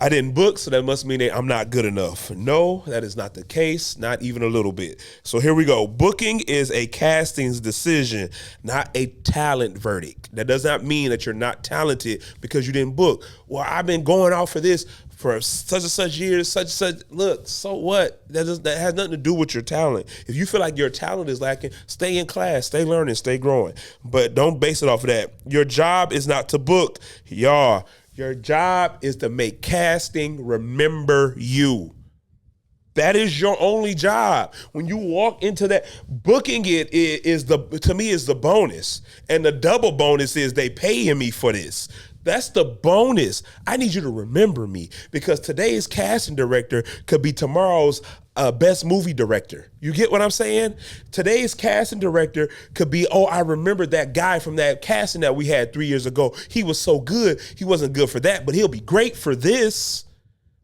I didn't book, so that must mean that I'm not good enough. No, that is not the case, not even a little bit. So here we go. Booking is a casting's decision, not a talent verdict. That does not mean that you're not talented because you didn't book. Well, I've been going out for this for such and such years, such and such. Look, so what? That has nothing to do with your talent. If you feel like your talent is lacking, stay in class, stay learning, stay growing. But don't base it off of that. Your job is not to book. Y'all, your job is to make casting remember you. That is your only job. When you walk into that, booking it is to me is the bonus. And the double bonus is they paying me for this. That's the bonus. I need you to remember me because today's casting director could be tomorrow's best movie director. You get what I'm saying? Today's casting director could be, oh, I remember that guy from that casting that we had 3 years ago. He was so good. He wasn't good for that, but he'll be great for this.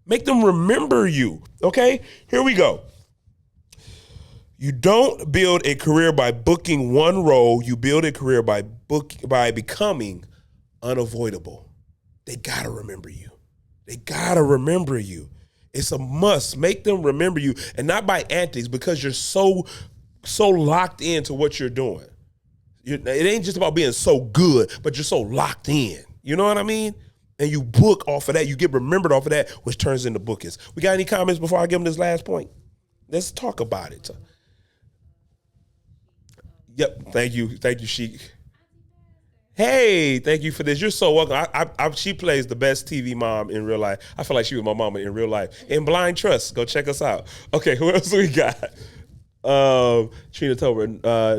Make them remember you. Okay, here we go. You don't build a career by booking one role. You build a career by becoming unavoidable. They gotta remember you. They gotta remember you. It's a must. Make them remember you, and not by antics, because you're so locked into what you're doing. It ain't just about being so good, but you're so locked in. You know what I mean? And you book off of that. You get remembered off of that, which turns into bookings. We got any comments before I give them this last point? Let's talk about it. Yep. Thank you, Sheik. Hey, thank you for this. You're so welcome. She plays the best TV mom in real life. I feel like she was my mama in real life. In Blind Trust, go check us out. Okay, who else we got? Trina Tober,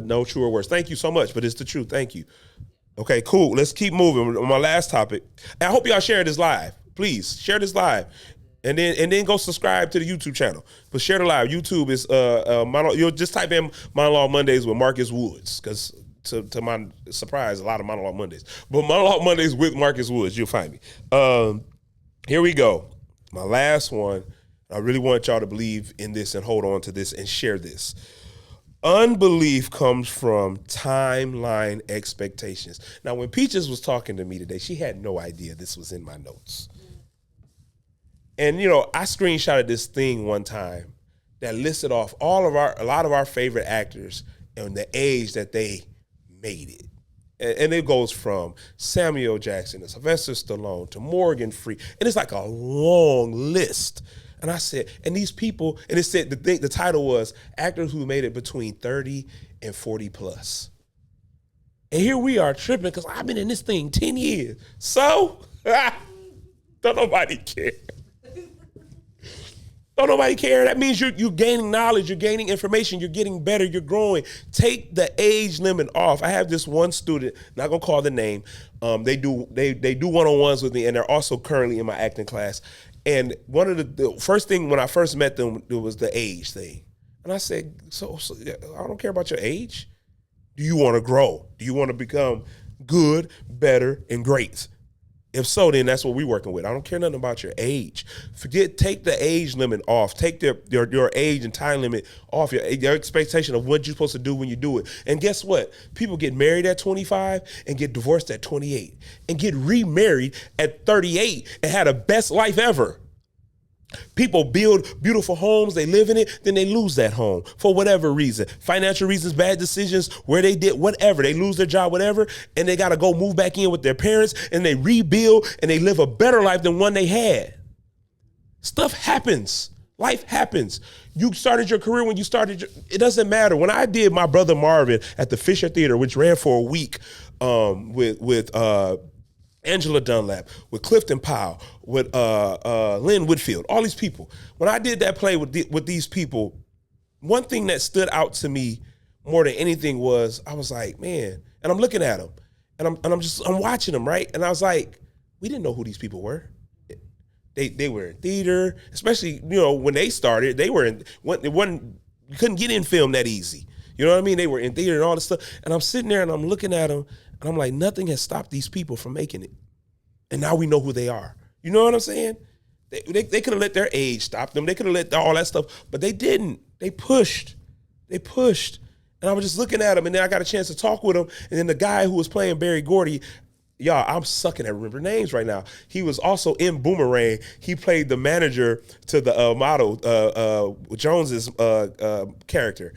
no true or worse. Thank you so much, but it's the truth. Thank you. Okay, cool. Let's keep moving on my last topic. I hope y'all share this live. Please share this live. And then go subscribe to the YouTube channel. But share the live. YouTube is you'll just type in Monologue Mondays with Marcus Woods, because to my surprise, a lot of Monologue Mondays. But Monologue Mondays with Marcus Woods, you'll find me. Here we go. My last one. I really want y'all to believe in this and hold on to this and share this. Unbelief comes from timeline expectations. Now, when Peaches was talking to me today, she had no idea this was in my notes. And, I screenshotted this thing one time that listed off a lot of our favorite actors and the age that they made it. And it goes from Samuel Jackson to Sylvester Stallone to Morgan Freeman. And it's like a long list. And I said, and these people, and it said the title was actors who made it between 30 and 40 plus. And here we are tripping because I've been in this thing 10 years. So, don't nobody care. Don't nobody care. That means you're gaining knowledge, you're gaining information, you're getting better, you're growing. Take the age limit off. I have this one student, not gonna call the name. They do one-on-ones with me, and they're also currently in my acting class. And one of the first thing when I first met them, it was the age thing. And I said, so I don't care about your age. Do you want to grow? Do you want to become good, better, and great? If so, then that's what we're working with. I don't care nothing about your age. Take the age limit off. Take your age and time limit off, your expectation of what you're supposed to do when you do it. And guess what? People get married at 25 and get divorced at 28 and get remarried at 38 and had the best life ever. People build beautiful homes, they live in it, then they lose that home for whatever reason. Financial reasons, bad decisions, where they did whatever. They lose their job, whatever, and they got to go move back in with their parents, and they rebuild, and they live a better life than one they had. Stuff happens. Life happens. You started your career when you started. It doesn't matter. When I did my Brother Marvin at the Fisher Theater, which ran for a week with Angela Dunlap, with Clifton Powell, with Lynn Whitfield, all these people. When I did that play with these people, one thing that stood out to me more than anything was I was like, man, and I'm looking at them, and I'm watching them, right? And I was like, we didn't know who these people were. They were in theater, especially when they started. They were in you couldn't get in film that easy. You know what I mean? They were in theater and all this stuff. And I'm sitting there and I'm looking at them. And I'm like, nothing has stopped these people from making it. And now we know who they are. You know what I'm saying? They could have let their age stop them. They could have let all that stuff, but they didn't. They pushed. And I was just looking at them, and then I got a chance to talk with them. And then the guy who was playing Barry Gordy, y'all, I'm sucking at remember names right now. He was also in Boomerang. He played the manager to the model, Jones's character.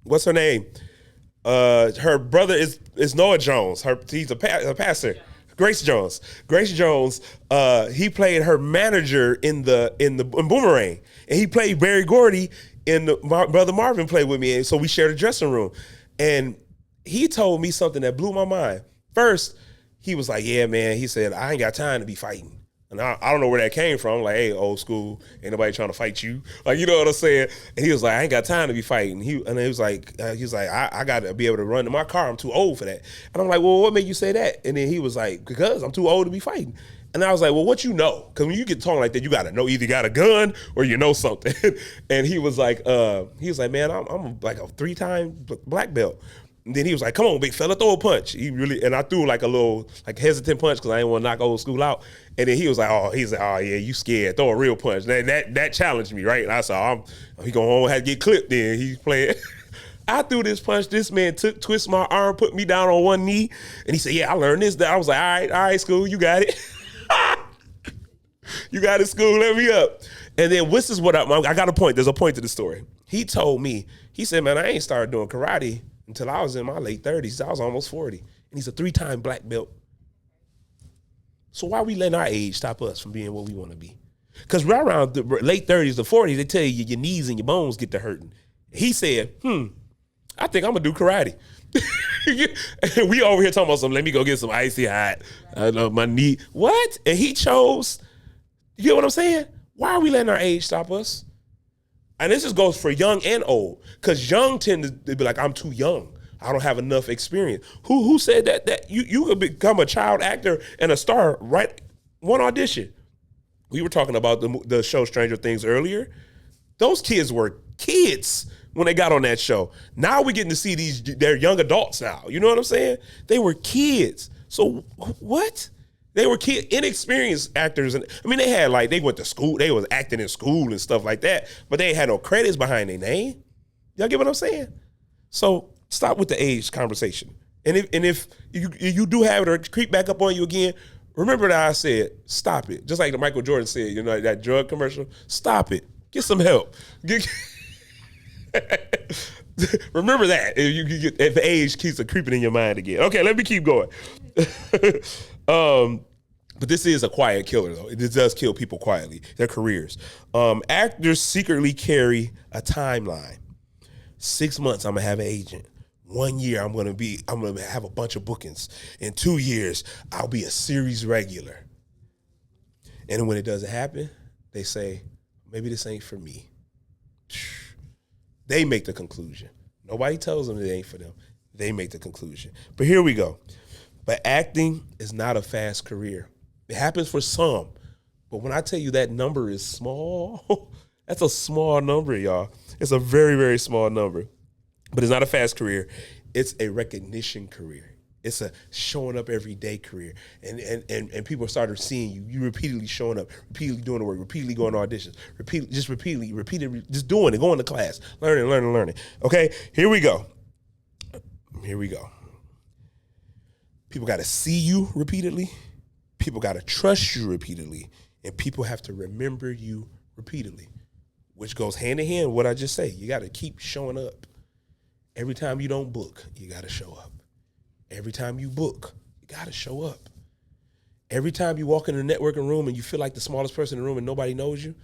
What's her name? Her brother is Noah Jones. He's a pastor. Grace Jones. Grace Jones. He played her manager in Boomerang, and he played Barry Gordy in my brother Marvin played with me, and so we shared a dressing room. And he told me something that blew my mind. First, he was like, "Yeah, man." He said, "I ain't got time to be fighting." And I don't know where that came from. Like, hey, old school, ain't nobody trying to fight you. Like, you know what I'm saying? And he was like, I ain't got time to be fighting. He was like, I got to be able to run in my car. I'm too old for that. And I'm like, well, what made you say that? And then he was like, because I'm too old to be fighting. And I was like, well, what you know? Because when you get talking like that, you got to know either you got a gun or you know something. And he was like, man, I'm like a 3-time black belt. And then he was like, come on, big fella, throw a punch. And I threw like a little like hesitant punch because I didn't want to knock old school out. And then he was like, oh yeah, you scared. Throw a real punch. That challenged me, right? And I said, he gonna have to get clipped then. He's playing. I threw this punch. This man twisted my arm, put me down on one knee. And he said, yeah, I learned this. I was like, all right, school, you got it. You got it, school, let me up. And then this is what I got a point. There's a point to the story. He told me, he said, man, I ain't started doing karate until I was in my late 30s. I was almost 40. And he's a 3-time black belt. So why are we letting our age stop us from being what we want to be? Because right around the late 30s to 40s, they tell you your knees and your bones get to hurting. He said, I think I'm going to do karate. And we over here talking about let me go get some icy hot. I know my knee. What? And he chose, you get what I'm saying? Why are we letting our age stop us? And this just goes for young and old, because young tend to be like, I'm too young. I don't have enough experience. Who said that you could become a child actor and a star right one audition? We were talking about the show Stranger Things earlier. Those kids were kids when they got on that show. Now we're getting to see they're young adults now. You know what I'm saying? They were kids. So what? They were inexperienced actors. And I mean, they went to school. They was acting in school and stuff like that, but they ain't had no credits behind their name. Y'all get what I'm saying? So stop with the age conversation. And if you do have it or creep back up on you again, remember that I said, stop it. Just like the Michael Jordan said, you know, that drug commercial, stop it. Get some help. Remember that if the age keeps creeping in your mind again. Okay, let me keep going. But this is a quiet killer, though. It does kill people quietly, their careers. Actors secretly carry a timeline. 6 months, I'm gonna have an agent. 1 year, I'm gonna have a bunch of bookings. In 2 years, I'll be a series regular. And when it doesn't happen, they say, maybe this ain't for me. They make the conclusion. Nobody tells them it ain't for them. They make the conclusion. But here we go. But acting is not a fast career. It happens for some. But when I tell you that number is small, that's a small number, y'all. It's a very, very small number. But it's not a fast career. It's a recognition career. It's a showing up every day career. And people started seeing you. You repeatedly showing up, repeatedly doing the work, repeatedly going to auditions, repeatedly, just doing it, going to class, learning. Okay, here we go. People got to see you repeatedly. People got to trust you repeatedly. And people have to remember you repeatedly, which goes hand in hand with what I just say. You got to keep showing up. Every time you don't book, you got to show up. Every time you book, you got to show up. Every time you walk in the networking room and you feel like the smallest person in the room and nobody knows you,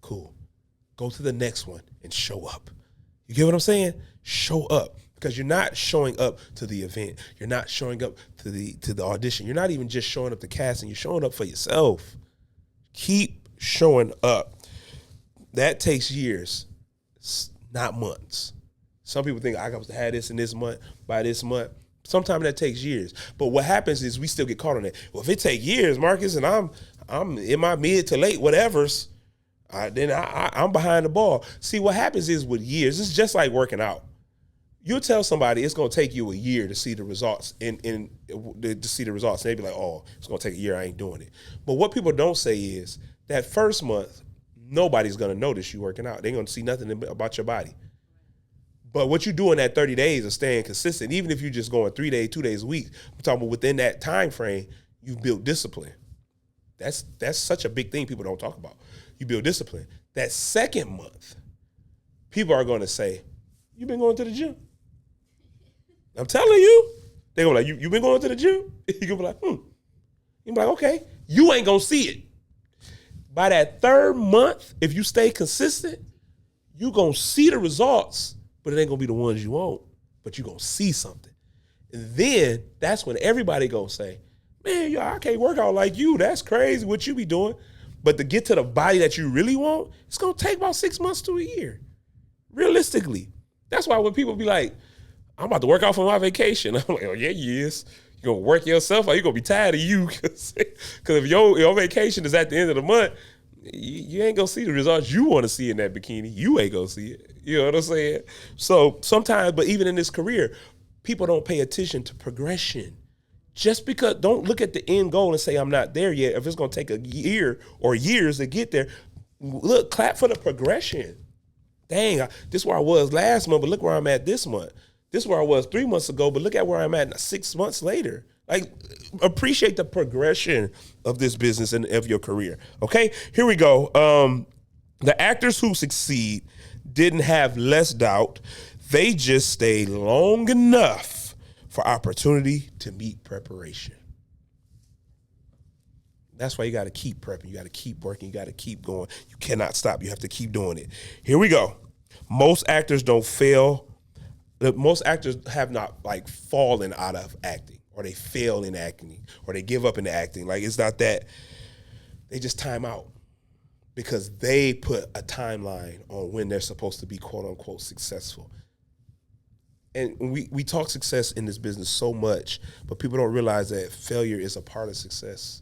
cool. Go to the next one and show up. You get what I'm saying? Show up. Because you're not showing up to the event. You're not showing up to the audition. You're not even just showing up to casting. You're showing up for yourself. Keep showing up. That takes years, not months. Some people think I got to have this in this month, by this month. Sometimes that takes years. But what happens is we still get caught on that. Well, if it takes years, Marcus, and I'm in my mid to late whatevers, then I'm behind the ball. See, what happens is with years, it's just like working out. You'll tell somebody it's going to take you a year to see the results to see the results. And they be like, oh, it's going to take a year. I ain't doing it. But what people don't say is that first month, nobody's going to notice you working out. They're going to see nothing about your body. But what you do in that 30 days of staying consistent, even if you're just going 3 days, 2 days a week, I'm talking about within that time frame, you build discipline. That's such a big thing people don't talk about. You build discipline. That second month, people are going to say, "You been going to the gym?" I'm telling you. They're going to be like, you been going to the gym? You're going to be like, You're like, okay. You ain't going to see it. By that third month, if you stay consistent, you're going to see the results, but it ain't going to be the ones you want, but you're going to see something. And then that's when everybody going to say, "Man, I can't work out like you. That's crazy what you be doing." But to get to the body that you really want, it's going to take about 6 months to a year. Realistically. That's why when people be like, "I'm about to work out for my vacation," I'm like, "Oh, yeah, you is. You're going to work yourself out. You're going to be tired of you." Because if your vacation is at the end of the month, you ain't going to see the results you want to see in that bikini. You ain't going to see it. You know what I'm saying? So sometimes, but even in this career, people don't pay attention to progression. Just because, don't look at the end goal and say, "I'm not there yet." If it's going to take a year or years to get there, look, clap for the progression. Dang, this is where I was last month, but look where I'm at this month. This is where I was 3 months ago, but look at where I'm at 6 months later. Like, appreciate the progression of this business and of your career. Okay, here we go. The actors who succeed didn't have less doubt. They just stayed long enough for opportunity to meet preparation. That's why you got to keep prepping. You got to keep working. You got to keep going. You cannot stop. You have to keep doing it. Here we go. Most actors don't fail. Most actors have not like fallen out of acting, or they fail in acting, or they give up in acting. Like, it's not that. They just time out because they put a timeline on when they're supposed to be quote unquote successful. And we talk success in this business so much, but people don't realize that failure is a part of success.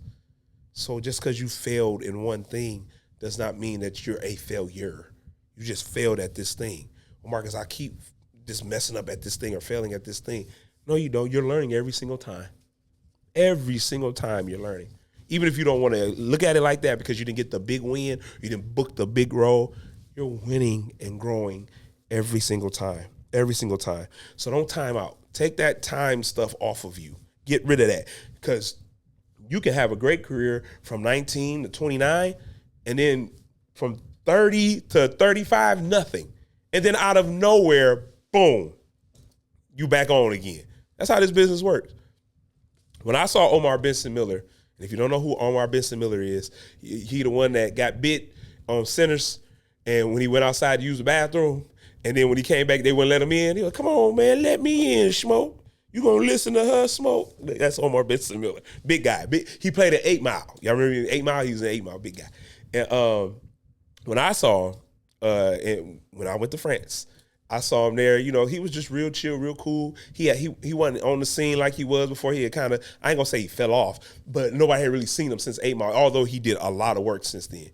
So just because you failed in one thing does not mean that you're a failure. You just failed at this thing. Well, Marcus, I keep just messing up at this thing or failing at this thing. No, you don't. You're learning every single time. Every single time you're learning. Even if you don't want to look at it like that because you didn't get the big win, you didn't book the big role, you're winning and growing every single time. Every single time. So don't time out. Take that time stuff off of you. Get rid of that. Because you can have a great career from 19 to 29, and then from 30 to 35, nothing. And then out of nowhere, boom, you back on again. That's how this business works. When I saw Omar Benson Miller, and if you don't know who Omar Benson Miller is, he the one that got bit on Sinners, and when he went outside to use the bathroom, and then when he came back, they wouldn't let him in. He was like, "Come on, man, let me in, Smoke. You gonna listen to her, Smoke?" That's Omar Benson Miller. Big guy. He played at 8 Mile. Y'all remember 8 Mile? He was an 8 Mile, big guy. And when I saw him, and when I went to France, I saw him there. You know, he was just real chill, real cool. He wasn't on the scene like he was before. He had kind of, I ain't gonna say he fell off, but nobody had really seen him since 8 Mile, although he did a lot of work since then.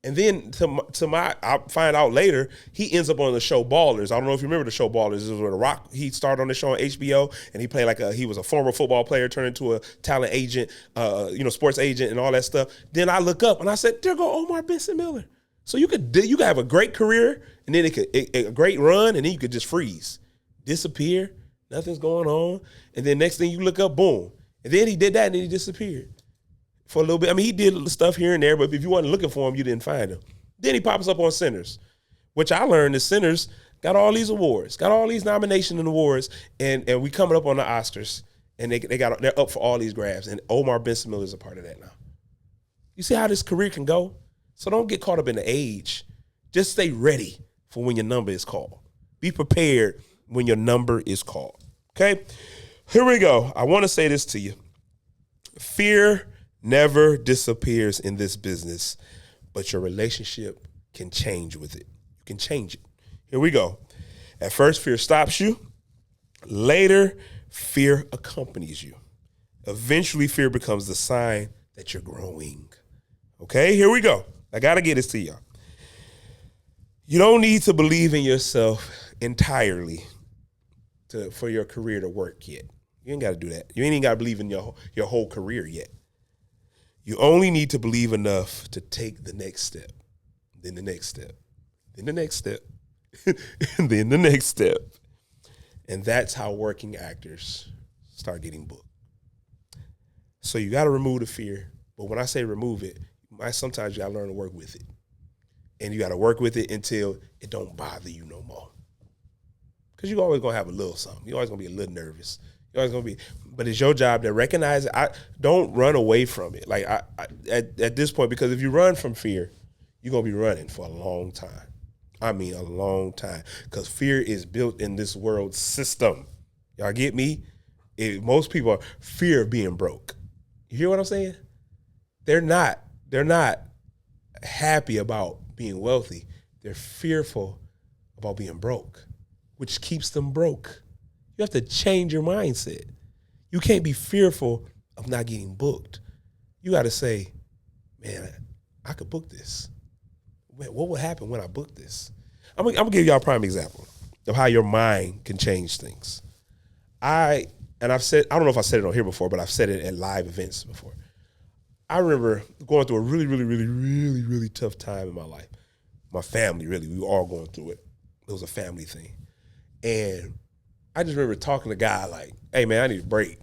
And then I find out later, he ends up on the show Ballers. I don't know if you remember the show Ballers. This was where The Rock, he started on the show on HBO, and he played he was a former football player turned into a talent agent, sports agent and all that stuff. Then I look up and I said, there go Omar Benson Miller. So you could have a great career, and then a great run, and then you could just freeze, disappear, nothing's going on, and then next thing you look up, boom. And then he did that, and then he disappeared for a little bit. I mean, he did stuff here and there, but if you wasn't looking for him, you didn't find him. Then he pops up on Sinners, which I learned that Sinners got all these awards, got all these nomination and awards, and we coming up on the Oscars, and they're up for all these grabs, and Omar Benson Miller is a part of that now. You see how this career can go? So don't get caught up in the age. Just stay ready for when your number is called. Be prepared when your number is called. Okay? Here we go. I want to say this to you. Fear never disappears in this business, but your relationship can change with it. You can change it. Here we go. At first, fear stops you. Later, fear accompanies you. Eventually, fear becomes the sign that you're growing. Okay, here we go. I got to get this to y'all. You don't need to believe in yourself entirely for your career to work yet. You ain't got to do that. You ain't even got to believe in your whole career yet. You only need to believe enough to take the next step, then the next step, then the next step, and then the next step, And that's how working actors start getting booked. So you got to remove the fear. But when I say remove it, sometimes you got to learn to work with it. And you got to work with it until it don't bother you no more. Because you're always going to have a little something. You're always going to be a little nervous. You're always going to be, but it's your job to recognize it. Don't run away from it. Like at this point, because if you run from fear, you're going to be running for a long time. I mean, a long time. Because fear is built in this world system. Y'all get me? Most people are fear of being broke. You hear what I'm saying? They're not happy about being wealthy. They're fearful about being broke, which keeps them broke. You have to change your mindset. You can't be fearful of not getting booked. You got to say, man, I could book this. What will happen when I book this? I'm gonna give y'all a prime example of how your mind can change things. I don't know if I said it on here before, but I've said it at live events before. I remember going through a really, really, really, really, really tough time in my life. My family, really, we were all going through it. It was a family thing. And I just remember talking to God like, hey, man, I need a break.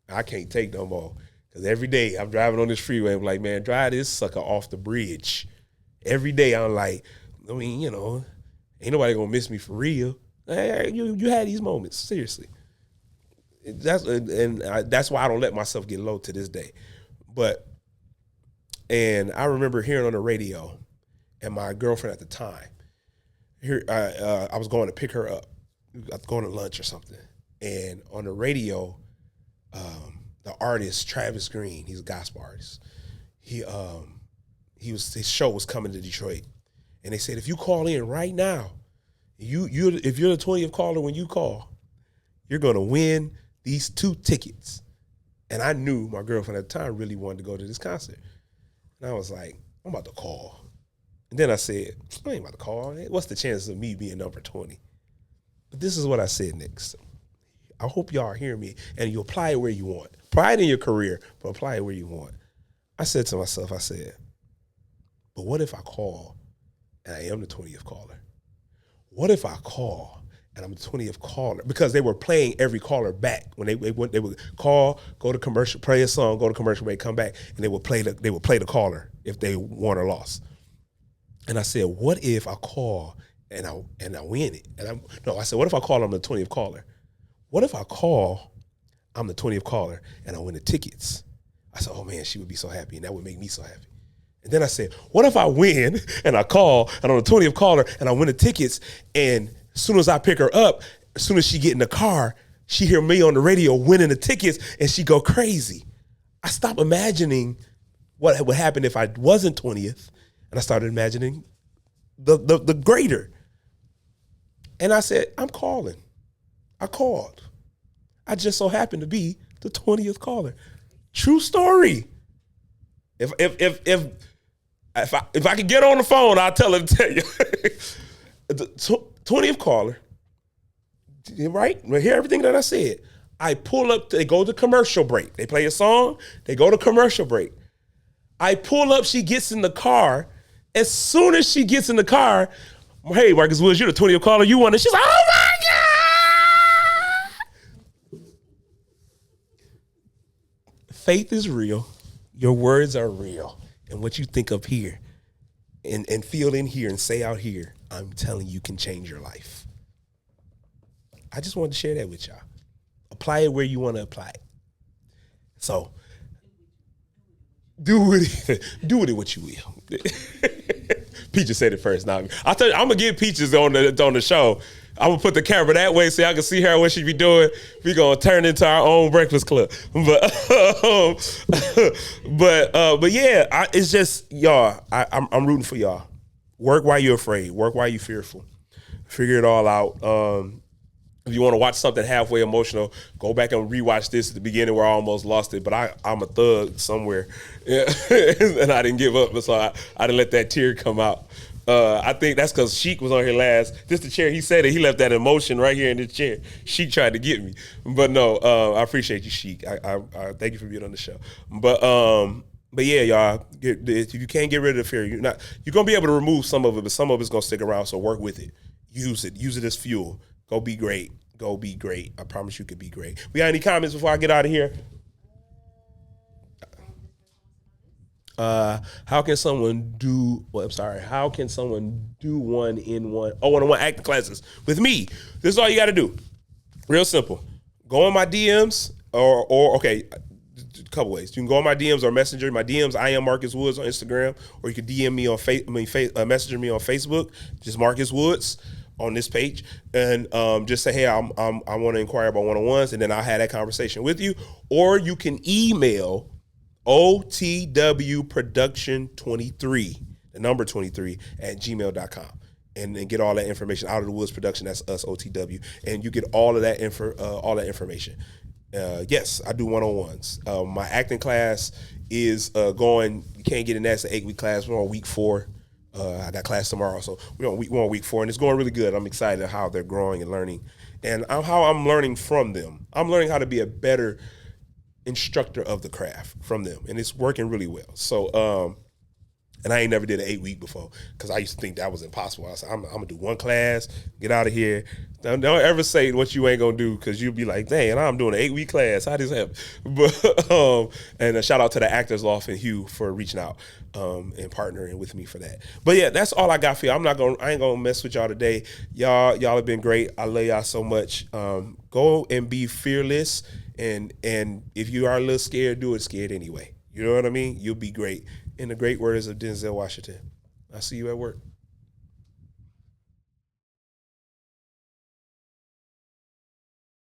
I can't take no more. Because every day I'm driving on this freeway, I'm like, man, drive this sucker off the bridge. Every day I'm like, I mean, you know, ain't nobody going to miss me for real. Hey, you had these moments, seriously. That's why I don't let myself get low to this day. And I remember hearing on the radio, and my girlfriend at the time, I was going to pick her up. I was going to lunch or something. And on the radio, the artist, Travis Green, he's a gospel artist. His show was coming to Detroit. And they said, if you call in right now, if you're the 20th caller when you call, you're going to win these 2 tickets. And I knew my girlfriend at the time really wanted to go to this concert. And I was like, I'm about to call. And then I said, I ain't about to call. What's the chances of me being number 20? But this is what I said next. I hope y'all hear me and you apply it where you want. Apply it in your career, but apply it where you want. I said to myself, but what if I call and I am the 20th caller? What if I call and I'm the 20th caller? Because they were playing every caller back. When they would call, go to commercial, play a song, go to commercial break, come back, and they would play the caller if they won or lost. And I said, what if I call and I win it? I said, what if I call, I'm the 20th caller? What if I call, I'm the 20th caller and I win the tickets? I said, oh man, she would be so happy, and that would make me so happy. And then I said, what if I win and I call and I'm the 20th caller and I win the tickets, and as soon as I pick her up, as soon as she get in the car, she hear me on the radio winning the tickets and she go crazy. I stopped imagining what would happen if I wasn't 20th, and I started imagining the greater. And I said, I'm calling. I called. I just so happened to be the 20th caller. True story. If I could get on the phone, I'll tell her to tell you. The 20th caller, right? Hear everything that I said. I pull up, they go to commercial break. They play a song, they go to commercial break. I pull up, she gets in the car. As soon as she gets in the car, hey, Marcus Woods, you're the 20th caller, you won it. She's like, oh my God! Faith is real. Your words are real. And what you think of here and feel in here and say out here, I'm telling you, can change your life. I just wanted to share that with y'all. Apply it where you want to apply it. So do with it what you will. Peaches said it first. Now I'll tell you, I'm gonna get Peaches on the show. I'm gonna put the camera that way so I can see her what she be doing. We gonna turn into our own breakfast club. But yeah, it's just y'all. I'm rooting for y'all. Work while you're afraid. Work while you're fearful. Figure it all out. If you want to watch something halfway emotional, go back and rewatch this at the beginning where I almost lost it. But I'm a thug somewhere, yeah. And I didn't give up. So I didn't let that tear come out. I think that's because Sheik was on here last. This the chair. He said it. He left that emotion right here in this chair. Sheik tried to get me, but no. I appreciate you, Sheik. I thank you for being on the show. But yeah, y'all. If you can't get rid of the fear, you're gonna be able to remove some of it, but some of it's gonna stick around. So work with it. Use it. Use it as fuel. Go be great. Go be great. I promise you could be great. We got any comments before I get out of here? How can someone do? Well, I'm sorry. How can someone do one-on-one acting classes with me? This is all you got to do. Real simple. Go on my DMs or okay, a couple ways. You can go on my DMs or Messenger. My DMs, I am Marcus Woods on Instagram, or you can DM me on Messenger me on Facebook, just Marcus Woods on this page, and just say, hey, I want to inquire about one-on-ones, and then I'll have that conversation with you. Or you can email OTW Production 23, the number 23 at gmail.com. And get all that information out of the Woods Production. That's us, OTW, and you get all of that information. Yes, I do one-on-ones. My acting class is going. You can't get in that. It's an 8-week class. We're on week 4. I got class tomorrow, so we're on week 4, and it's going really good. I'm excited how they're growing and learning, and how I'm learning from them. I'm learning how to be a better instructor of the craft from them, and it's working really well. So, and I ain't never did an 8-week before because I used to think that was impossible. I said, I'm gonna do one class, get out of here. Don't ever say what you ain't gonna do because you'll be like, dang, I'm doing an 8-week class. How does that happen? But and a shout out to the Actors Loft and Hugh for reaching out and partnering with me for that. But yeah, that's all I got for you. I ain't gonna mess with y'all today. Y'all have been great. I love y'all so much. Go and be fearless, and if you are a little scared, do it scared anyway. You know what I mean? You'll be great. In the great words of Denzel Washington, I'll see you at work.